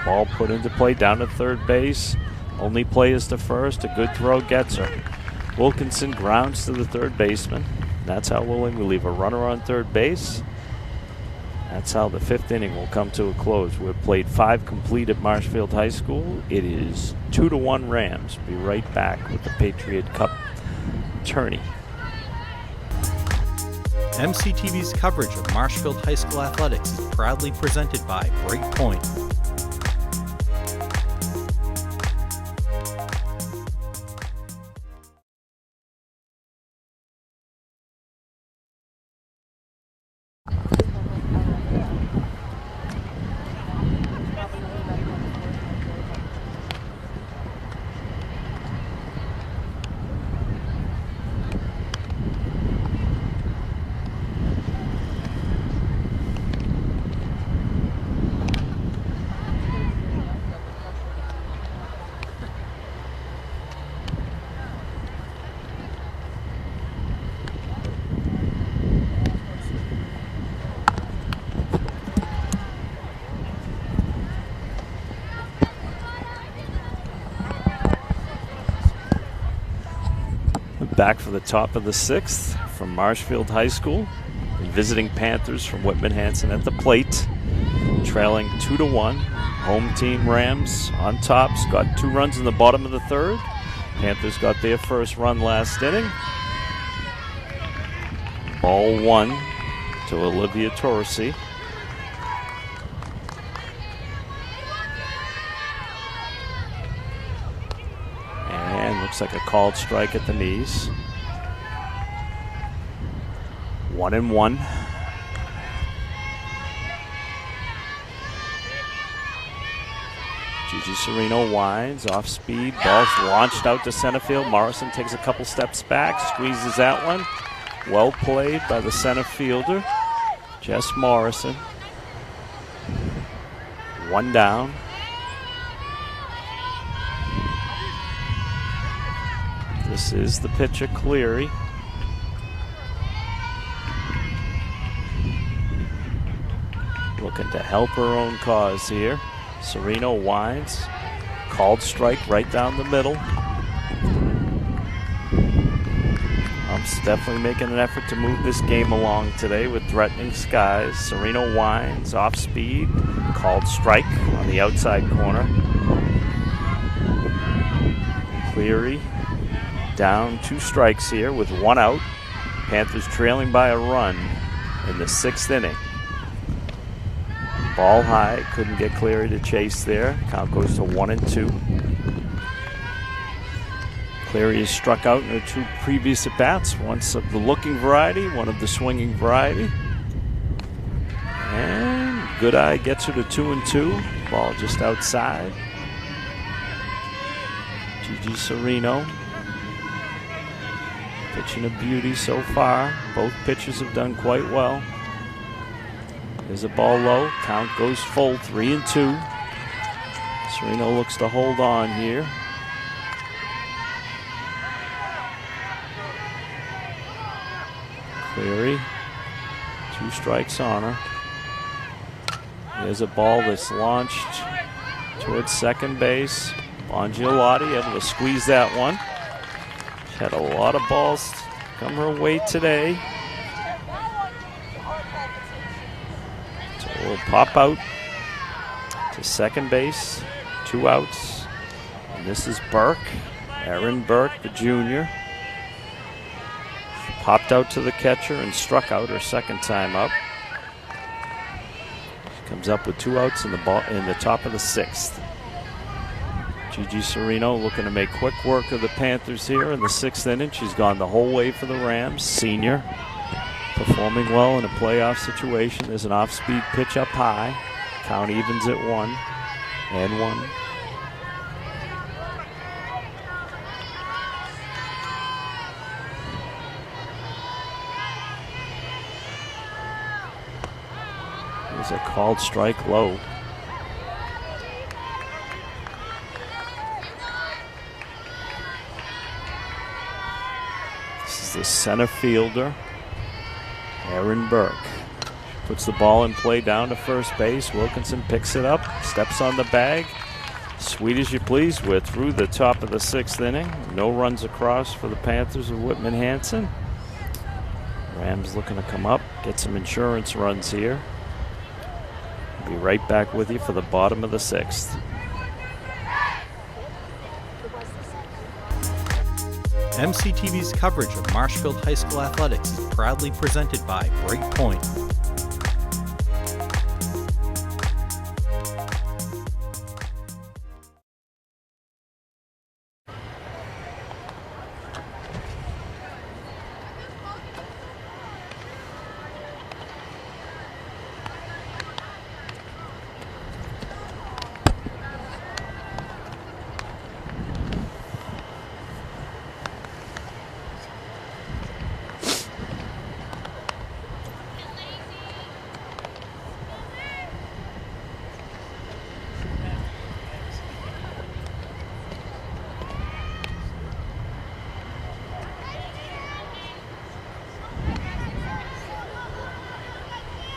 Ball put into play down to third base. Only play is to first. A good throw gets her. Wilkinson grounds to the third baseman. That's how we'll leave a runner on third base. That's how the fifth inning will come to a close. We've played 5 complete at Marshfield High School. It is 2-1 Rams. Be right back with the Patriot Cup tourney. MCTV's coverage of Marshfield High School athletics is proudly presented by Breakpoint. Back for the top of the 6th from Marshfield High School. Visiting Panthers from Whitman-Hanson at the plate. Trailing 2-1. Home team Rams on top. Got 2 runs in the bottom of the 3rd. Panthers got their first run last inning. Ball 1 to Olivia Torresi. Looks like a called strike at the knees. 1-1. Gigi Serino winds, off speed, ball's launched out to center field. Morrison takes a couple steps back, squeezes that one. Well played by the center fielder, Jess Morrison. 1 down. This is the pitcher, Cleary. Looking to help her own cause here. Serino winds. Called strike right down the middle. Umps definitely making an effort to move this game along today with threatening skies. Serino winds, off speed. Called strike on the outside corner. Cleary down 2 strikes here with 1 out. Panthers trailing by a run in the 6th inning. Ball high, couldn't get Cleary to chase there. Count goes to 1-2. Cleary has struck out in her 2 previous at-bats, once of the looking variety, one of the swinging variety. And good eye gets her to 2-2. Ball just outside. Gigi Serino pitching a beauty so far. Both pitchers have done quite well. There's a ball low. Count goes full, 3-2. Serino looks to hold on here. Cleary, 2 strikes on her. There's a ball that's launched towards second base. Bongiolotti able to squeeze that one. She had a lot of balls come her way today. So we'll pop out to second base. 2 outs. And this is Burke. Erin Burke, the junior. She popped out to the catcher and struck out her second time up. She comes up with 2 outs in the top of the 6th. Gigi Serino looking to make quick work of the Panthers here in the 6th inning. She's gone the whole way for the Rams. Senior, performing well in a playoff situation. There's an off-speed pitch up high. Count evens at 1 and 1. There's a called strike low. This is the center fielder, Aaron Burke. Puts the ball in play down to first base. Wilkinson picks it up, steps on the bag. Sweet as you please. We're through the top of the 6th inning. No runs across for the Panthers of Whitman-Hanson. Rams looking to come up, get some insurance runs here. Be right back with you for the bottom of the 6th. MCTV's coverage of Marshfield High School athletics is proudly presented by Breakpoint.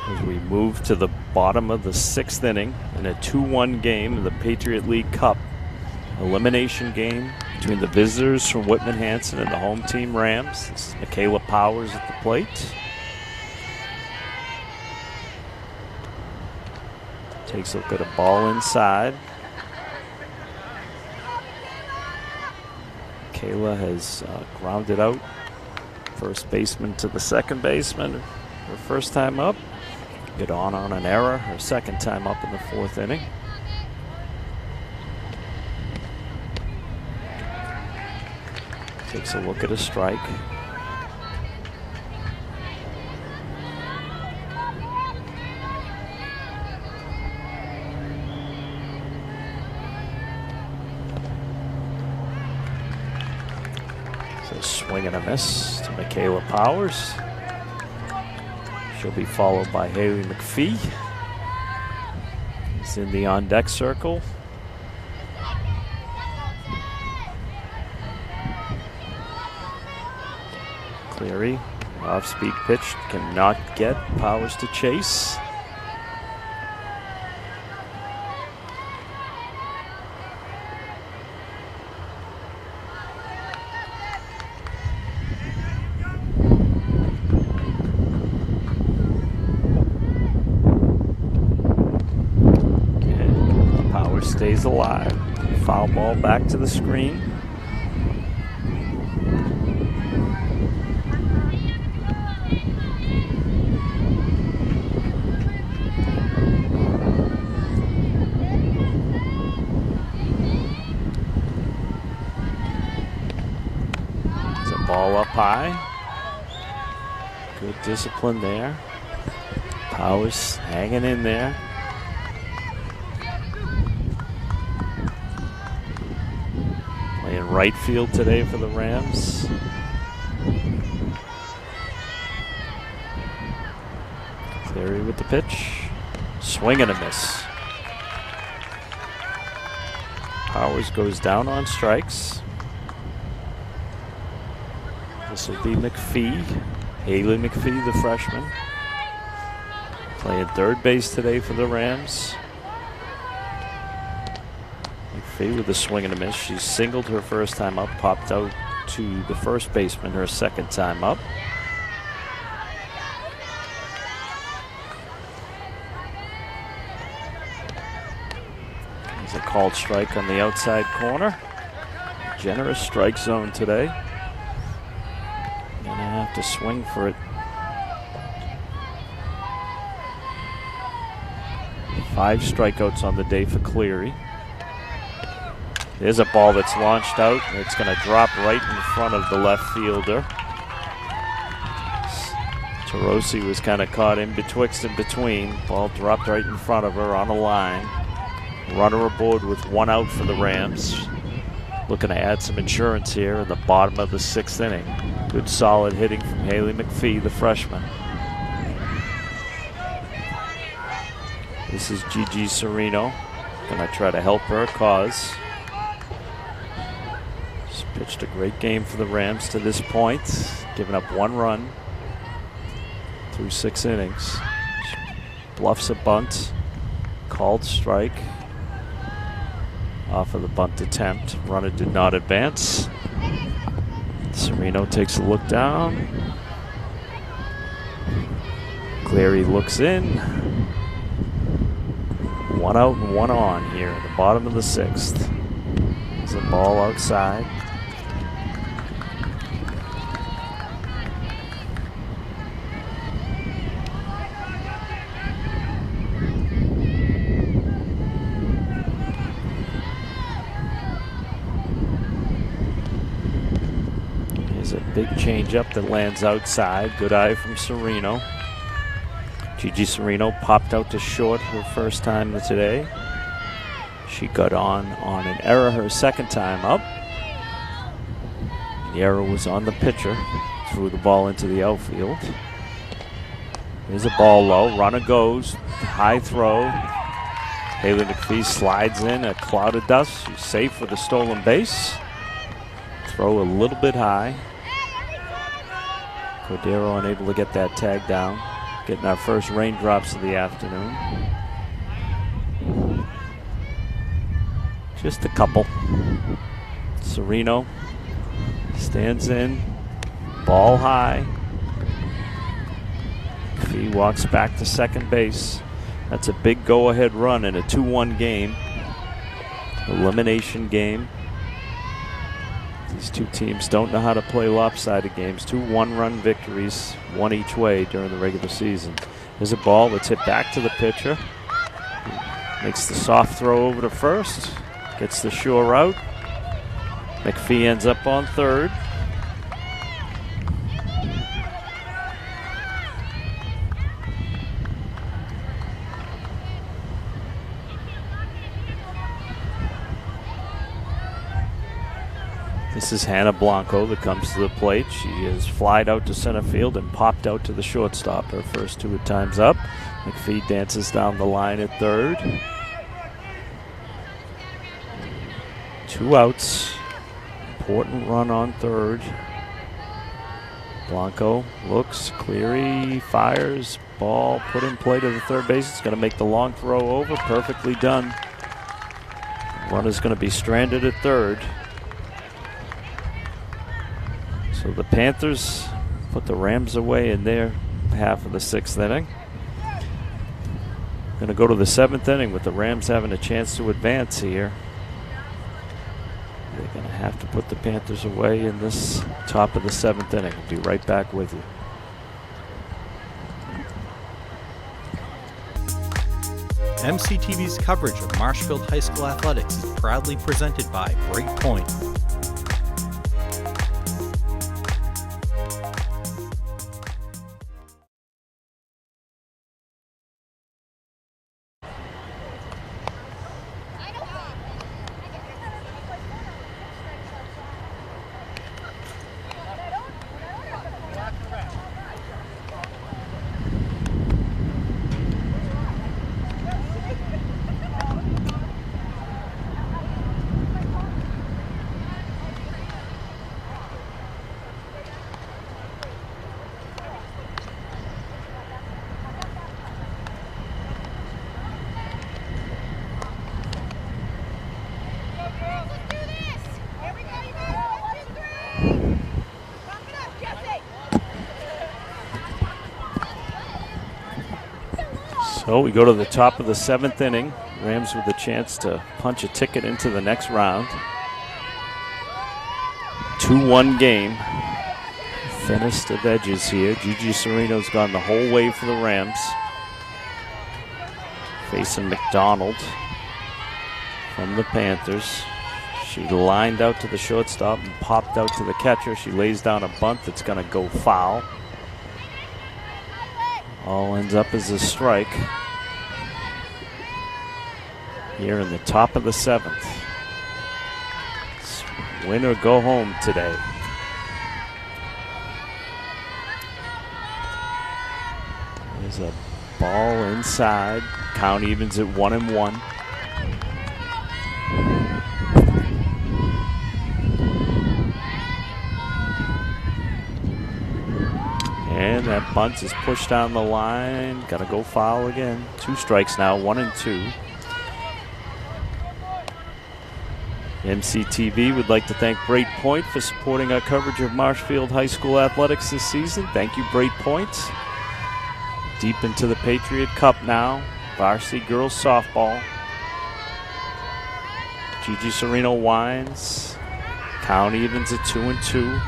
As we move to the bottom of the 6th inning in a 2-1 game of the Patriot League Cup. Elimination game between the visitors from Whitman-Hanson and the home team Rams. This is Michaela Powers at the plate. Takes a look at a ball inside. Michaela has grounded out first baseman to the second baseman her first time up. Get on an error her second time up in the 4th inning. Takes a look at a strike. So swing and a miss to Michaela Powers. She'll be followed by Haley McPhee. He's in the on-deck circle. Cleary, off-speed pitch, cannot get Powers to chase. Stays alive. Foul ball back to the screen. It's a ball up high. Good discipline there. Powers hanging in there. In right field today for the Rams. Cleary with the pitch. Swing and a miss. Powers goes down on strikes. This will be McPhee. Haley McPhee, the freshman. Playing third base today for the Rams. McPhee with a swing and a miss. She singled her first time up, popped out to the first baseman her second time up. There's a called strike on the outside corner. Generous strike zone today. Gonna have to swing for it. 5 strikeouts on the day for Cleary. There's a ball that's launched out. It's going to drop right in front of the left fielder. Tarosi was kind of caught in betwixt and between. Ball dropped right in front of her on the line. Runner aboard with 1 out for the Rams. Looking to add some insurance here in the bottom of the 6th inning. Good solid hitting from Haley McPhee, the freshman. This is Gigi Serino. Gonna try to help her cause. She's pitched a great game for the Rams to this point. Giving up 1 run through 6 innings. She bluffs a bunt. Called strike. Off of the bunt attempt. Runner did not advance. Serino takes a look down. Cleary looks in. 1 out and 1 on here at the bottom of the 6th. There's a ball outside. Big change up that lands outside. Good eye from Serino. Gigi Serino popped out to short her first time today. She got on an error her second time up. The error was on the pitcher. Threw the ball into the outfield. Here's a ball low. Runner goes. High throw. Haley McPhee slides in a cloud of dust. She's safe with a stolen base. Throw a little bit high. Cordero unable to get that tag down. Getting our first raindrops of the afternoon. Just a couple. Serino stands in. Ball high. He walks back to second base. That's a big go-ahead run in a 2-1 game. Elimination game. These two teams don't know how to play lopsided games. 2 one-run victories, 1 each way during the regular season. There's a ball that's hit back to the pitcher. Makes the soft throw over to first. Gets the sure out. McPhee ends up on third. This is Hannah Blanco that comes to the plate. She is flied out to center field and popped out to the shortstop. Her first 2 at times up. McPhee dances down the line at third. 2 outs. Important run on third. Blanco looks. Cleary fires. Ball put in play to the third base. It's going to make the long throw over. Perfectly done. Runner's going to be stranded at third. So the Panthers put the Rams away in their half of the 6th inning. Going to go to the 7th inning with the Rams having a chance to advance here. They're going to have to put the Panthers away in this top of the 7th inning. We'll be right back with you. MCTV's coverage of Marshfield High School athletics is proudly presented by Breakpoint. So we go to the top of the 7th inning. Rams with a chance to punch a ticket into the next round. 2-1 game. Thinnest of edges here. Gigi Serino's gone the whole way for the Rams. Facing McDonald from the Panthers. She lined out to the shortstop and popped out to the catcher. She lays down a bunt that's going to go foul. All ends up as a strike here in the top of the 7th. It's win or go home today. There's a ball inside. Count evens at 1-1. And that bunt is pushed down the line. Got to go foul again. 2 strikes now, 1-2. MCTV would like to thank Break Point for supporting our coverage of Marshfield High School athletics this season. Thank you, Break Point. Deep into the Patriot Cup now. Varsity girls softball. Gigi Serino winds. Count evens at 2-2.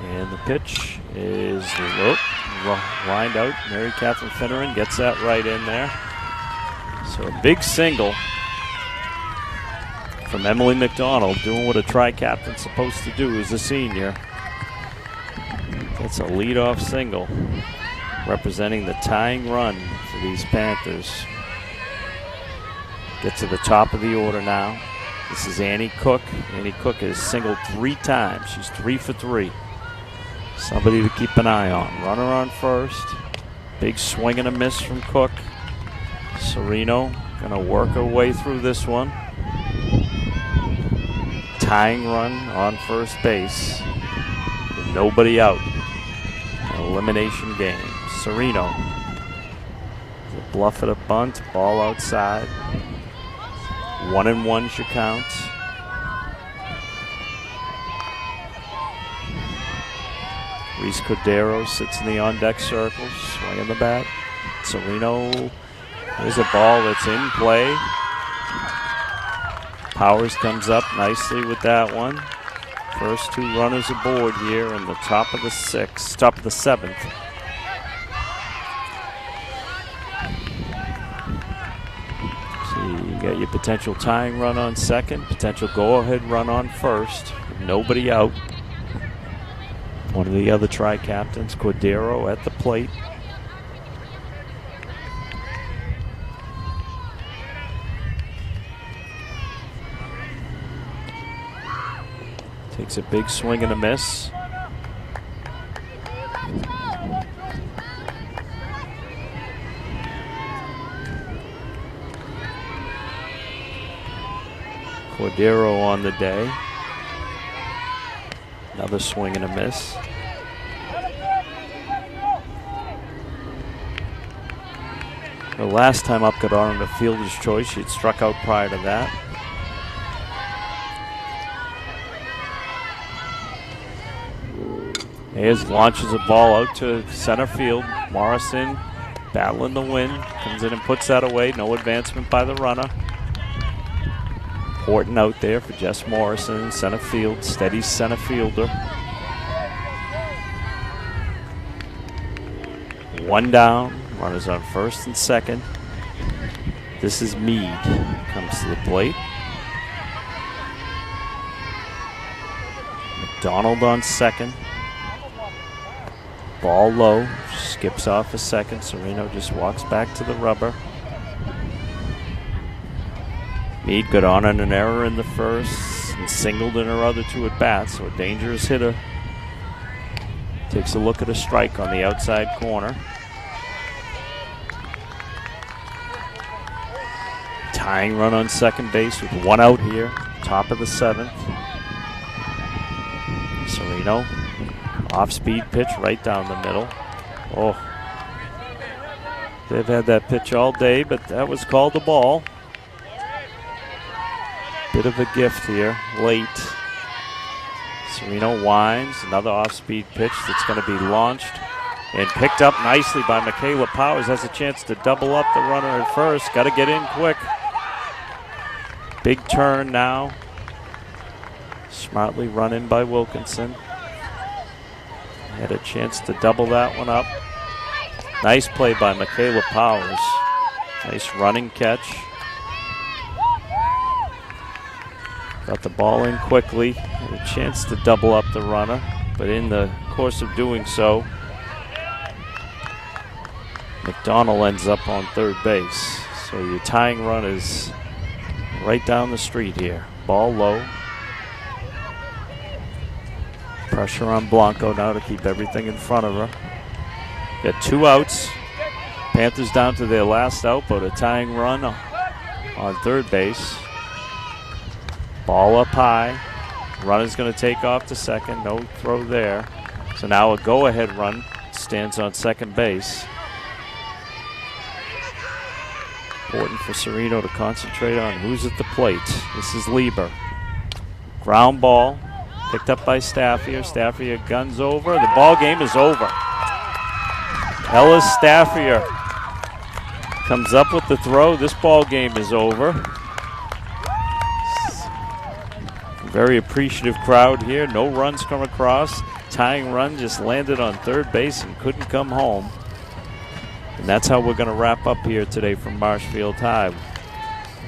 And the pitch is lined out. Mary Catherine Finneran gets that right in there. So a big single from Emily McDonald, doing what a tri-captain's supposed to do as a senior. That's a leadoff single, representing the tying run for these Panthers. Get to the top of the order now. This is Annie Cook. Annie Cook has singled 3 times. She's 3 for 3. Somebody to keep an eye on. Runner on first. Big swing and a miss from Cook. Serino gonna work her way through this one. Tying run on first base. With nobody out. An elimination game. Serino. The bluff at a bunt. Ball outside. 1-1 should count. Reese Cordero sits in the on-deck circle, swinging the bat. Serino, there's a ball that's in play. Powers comes up nicely with that one. First 2 runners aboard here in the top of the 7th. So you got your potential tying run on second, potential go-ahead run on first. Nobody out. One of the other tri-captains, Cordero, at the plate. Takes a big swing and a miss. Cordero on the day. Another swing and a miss. Her last time up got on a fielder's choice. She had struck out prior to that. Ayers launches a ball out to center field. Morrison battling the wind. Comes in and puts that away. No advancement by the runner. Horton out there for Jess Morrison, center field, steady center fielder. 1 down, runners on first and second. This is Meade, comes to the plate. McDonald on second. Ball low, skips off a second. Serino just walks back to the rubber. Meade got on an error in the first and singled in her other 2 at-bats, so a dangerous hitter. Takes a look at a strike on the outside corner. Tying run on second base with 1 out here, top of the 7th. Serino, off-speed pitch right down the middle. Oh, they've had that pitch all day, but that was called a ball. Bit of a gift here, late. Serino winds, another off-speed pitch that's going to be launched and picked up nicely by Michaela Powers. Has a chance to double up the runner at first. Got to get in quick. Big turn now. Smartly run in by Wilkinson. Had a chance to double that one up. Nice play by Michaela Powers. Nice running catch. Got the ball in quickly. Had a chance to double up the runner, but in the course of doing so, McDonald ends up on third base. So your tying run is right down the street here. Ball low. Pressure on Blanco now to keep everything in front of her. Got 2 outs. Panthers down to their last out, but a tying run on third base. Ball up high. Runner's going to take off to second. No throw there. So now a go-ahead run stands on second base. Important for Sereno to concentrate on who's at the plate. This is Lieber. Ground ball. Picked up by Staffier. Staffier guns over. The ball game is over. Ellis Staffier comes up with the throw. This ball game is over. Very appreciative crowd here. No runs come across. Tying run just landed on third base and couldn't come home. And that's how we're going to wrap up here today from Marshfield High.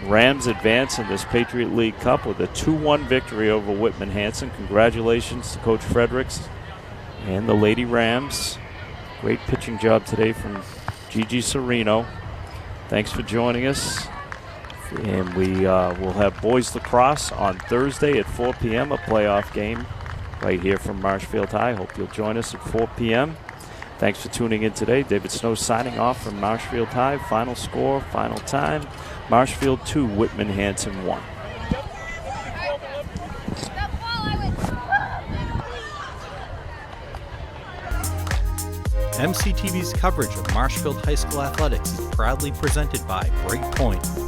Rams advance in this Patriot League Cup with a 2-1 victory over Whitman-Hanson. Congratulations to Coach Fredericks and the Lady Rams. Great pitching job today from Gigi Sereno. Thanks for joining us. And we will have boys lacrosse on Thursday at 4 p.m., a playoff game right here from Marshfield High. Hope you'll join us at 4 p.m. Thanks for tuning in today. David Snow signing off from Marshfield High. Final score, final time, Marshfield 2, Whitman-Hanson 1. MCTV's coverage of Marshfield High School athletics is proudly presented by Breakpoint.